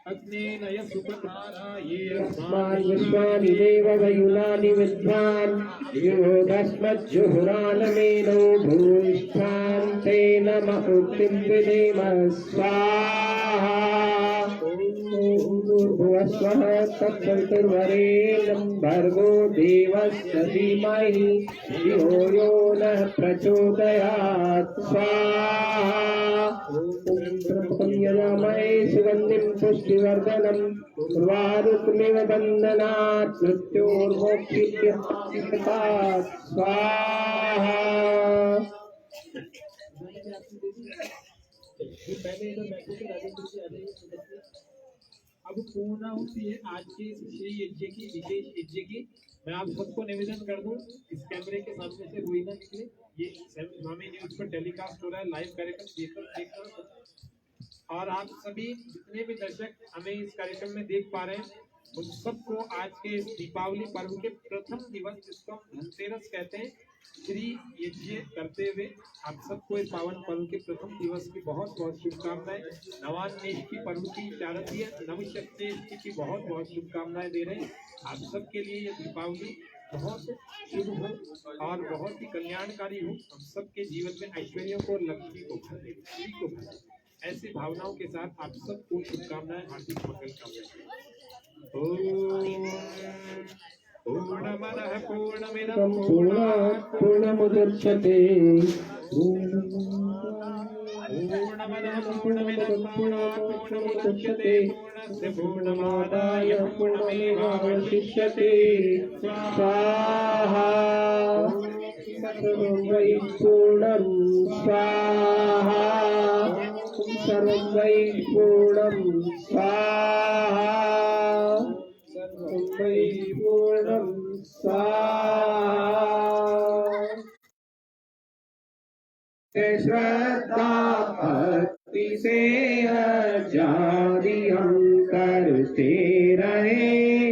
अग्नेनय सुपथाराये अस्मान् विश्वानि देव वयुनानि विद्वान् योगस्मज्जुहुरानमेनो भूष्ठान्तेन महुक्तिं विदेम स्वाहा भुवस्वः तत्सवितुर्वरेण्यं भर्गो देवस्य धीमहि धियो यो नः प्रचोदयात् स्वाहा यजामहे सुगन्धिं पुष्टिवर्धनम् उर्वारुकमिव बन्धनात् मृत्योर्मोक्षितात् स्वाहा अब पूर्ण होती है आज के श्री यज्ञ की विशेष यज्ञ की। मैं आप सबको निवेदन कर दूं इस कैमरे के सामने से कोई ना निकले। ये स्वामी न्यूज पर टेलीकास्ट हो रहा है, लाइव कार्यक्रम देखना और आप सभी जितने भी दर्शक हमें इस कार्यक्रम में देख पा रहे हैं उन सबको आज के इस दीपावली पर्व के प्रथम दिवस जिसको हम धनतेरस कहते हैं श्री यज्ञ करते हुए आप सबको इस पावन पर्व के प्रथम दिवस की बहुत बहुत शुभकामनाएं। नवान्वेष की पर्व की शारदीय नवशक्ति की बहुत बहुत शुभकामनाएं दे रहे हैं। आप सबके लिए ये दीपावली बहुत शुभ हो और बहुत ही कल्याणकारी हो। हम सबके जीवन में ऐश्वर्यों को लक्ष्मी को भर दे, श्री को भर दे। ऐसी भावनाओं के साथ आप सबको शुभकामनाएं, हार्दिक मंगल कामनाएं। पूर्णमदः पूर्णमिदं पूर्णात् पूर्णमुदच्यते पूर्णमदः पूर्णमिदं पूर्णमुदच्यते पूर्णस्य पूर्णमादाय पूर्णमेवावशिष्यते स्वाहा सर्वं वै पूर्णं स्वाहा सर्वं वै पूर्णं स्वाहा सर्वं वै पूर्णं स्वाहा। श्रद्धा भक्ति से जारी हम करते रहे,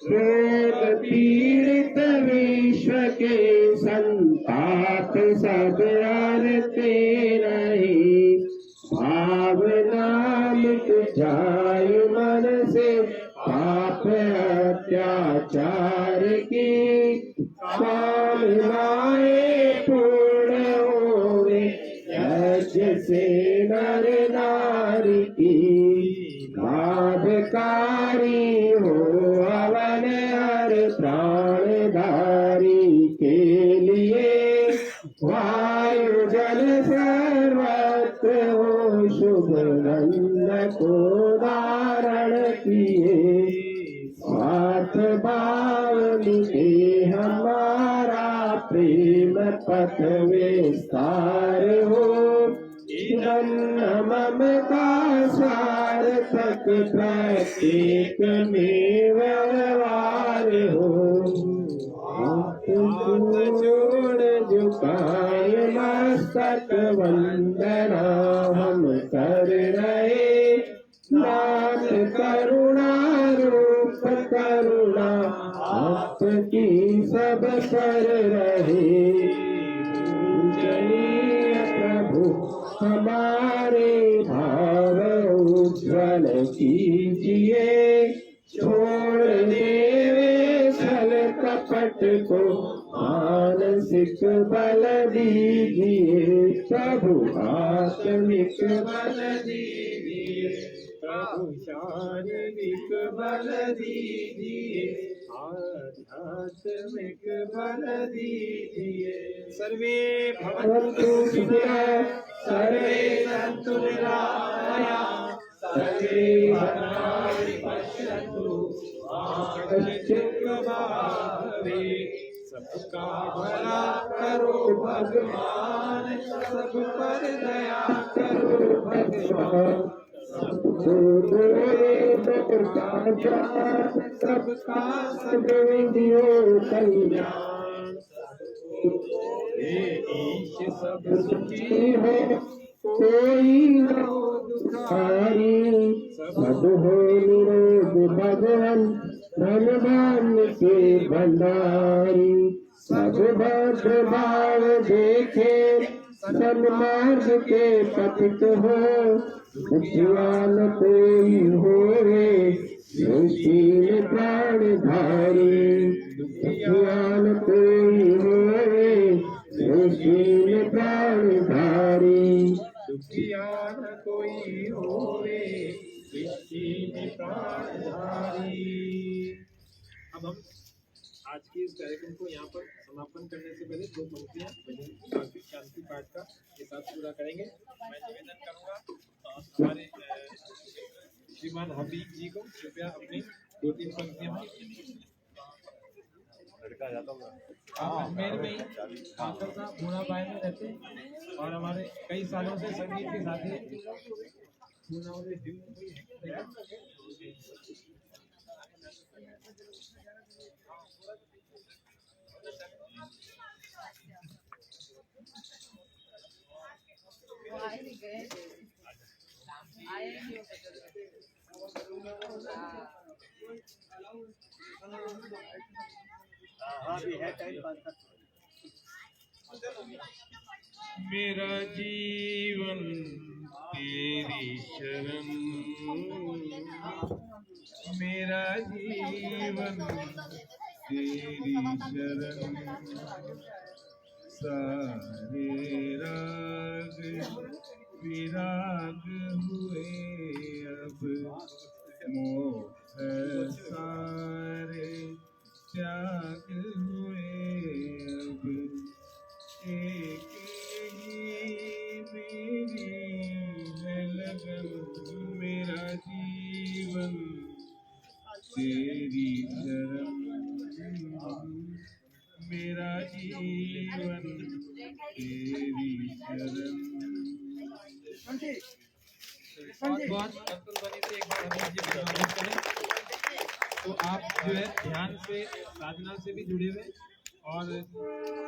रोग पीड़ित विश्व के संताप सब हरते रहे। भावना मिट जाए मन से पाप अत्याचार की, कामनाएं पूर्ण होवे यज्ञ से नर नारी की। लाभकारी हो हवन हर प्राणधारी के लिए, वायु जल सर्वत्र हो शुभ गंध को धारण किए। स्वार्थ भाव मिटे हमारा प्रेम पथ विस्तार हो, ममता सार्थक प्रत्येक में व्यवहार हो। हाथ जोड़ झुकाए मस्तक वंदना हम कर रहे, नाम करुणा रूप करुणा आपकी सब कर रहे। पूजनीय प्रभु हमारे भाव उज्ज्वल कीजिए, छोड़ देवे छल कपट को मानसिक बल दीजिए। प्रभु आत्मिक बल दीजिए, प्रभु शारीरिक बल दीजिए, आध्यात्मिक बल दीजिए। सर्वे भवन्तु सुखिनः, सर्वे सन्तु निरामयाः, सर्वे भद्राणि पश्यन्तु मा कश्चित् भवेत्। सबका भला करो भगवान, सब पर दया करो भगवान। सबका सदविदियो कल्याण, ईश सब सुखी हो कोई न हो दुखारी। सब हो निरोग भगवान, धन धान्य के भंडारी। सब भद्र भाव देखे सन्मार्ग के पथित हो, दुखिया न कोई होवे, सृष्टि में प्राणधारी। दुखिया न कोई होवे, सृष्टि में प्राणधारी। दुखिया न कोई होवे, सृष्टि में प्राणधारी। अब हम आज के इस कार्यक्रम को यहाँ पर समापन करने से पहले दो पंक्तियाँ भजन शांति पाठ का के साथ पूरा करेंगे। मैं निवेदन करूँगा हमारे श्रीमान हबीब जी को कृपया अपनी 2-3 पंक्तियाँ अजमेर में ही काकर का पूरा बाय में रहते हैं और हमारे कई सालों से संगीत के साथी मेरा जीवन तेरी शरण, मेरा जीवन तेरी शरण। सारे राग विराग हुए अब, मोह सारे त्याग हुए अब। एक ही मेरी है लगन, मेरा जीवन तेरी शरण, मेरा जीवन तेरी शरण। बहुत अंतर्ध्वनि से एक बार हमें जी विश्वास करें। तो आप जो है ध्यान से साधना से भी जुड़े हुए और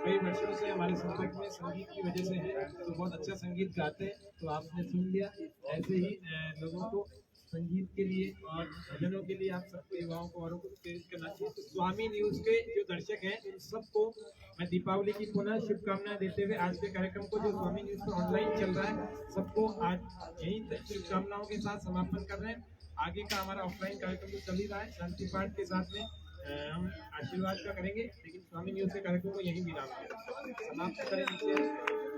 कई वर्षों से हमारे संपर्क में संगीत की वजह से है, तो बहुत अच्छा संगीत गाते हैं। तो आपने सुन लिया, ऐसे ही लोगों को संगीत के लिए और भजनों के लिए आप सबको युवाओं को औरों को प्रेरित करना चाहिए। तो स्वामी न्यूज़ के जो दर्शक हैं उन सबको मैं दीपावली की पुनः शुभकामनाएं देते हुए आज के कार्यक्रम को जो स्वामी न्यूज़ पर ऑनलाइन चल रहा है सबको आज यहीं तक शुभकामनाओं के साथ समापन कर रहे हैं। आगे का हमारा ऑफलाइन कार्यक्रम तो चल ही रहा है, शांति पाठ के साथ में हम आशीर्वाद का करेंगे, लेकिन स्वामी न्यूज़ के कार्यक्रम को यहीं विराम समाप्त करेंगे।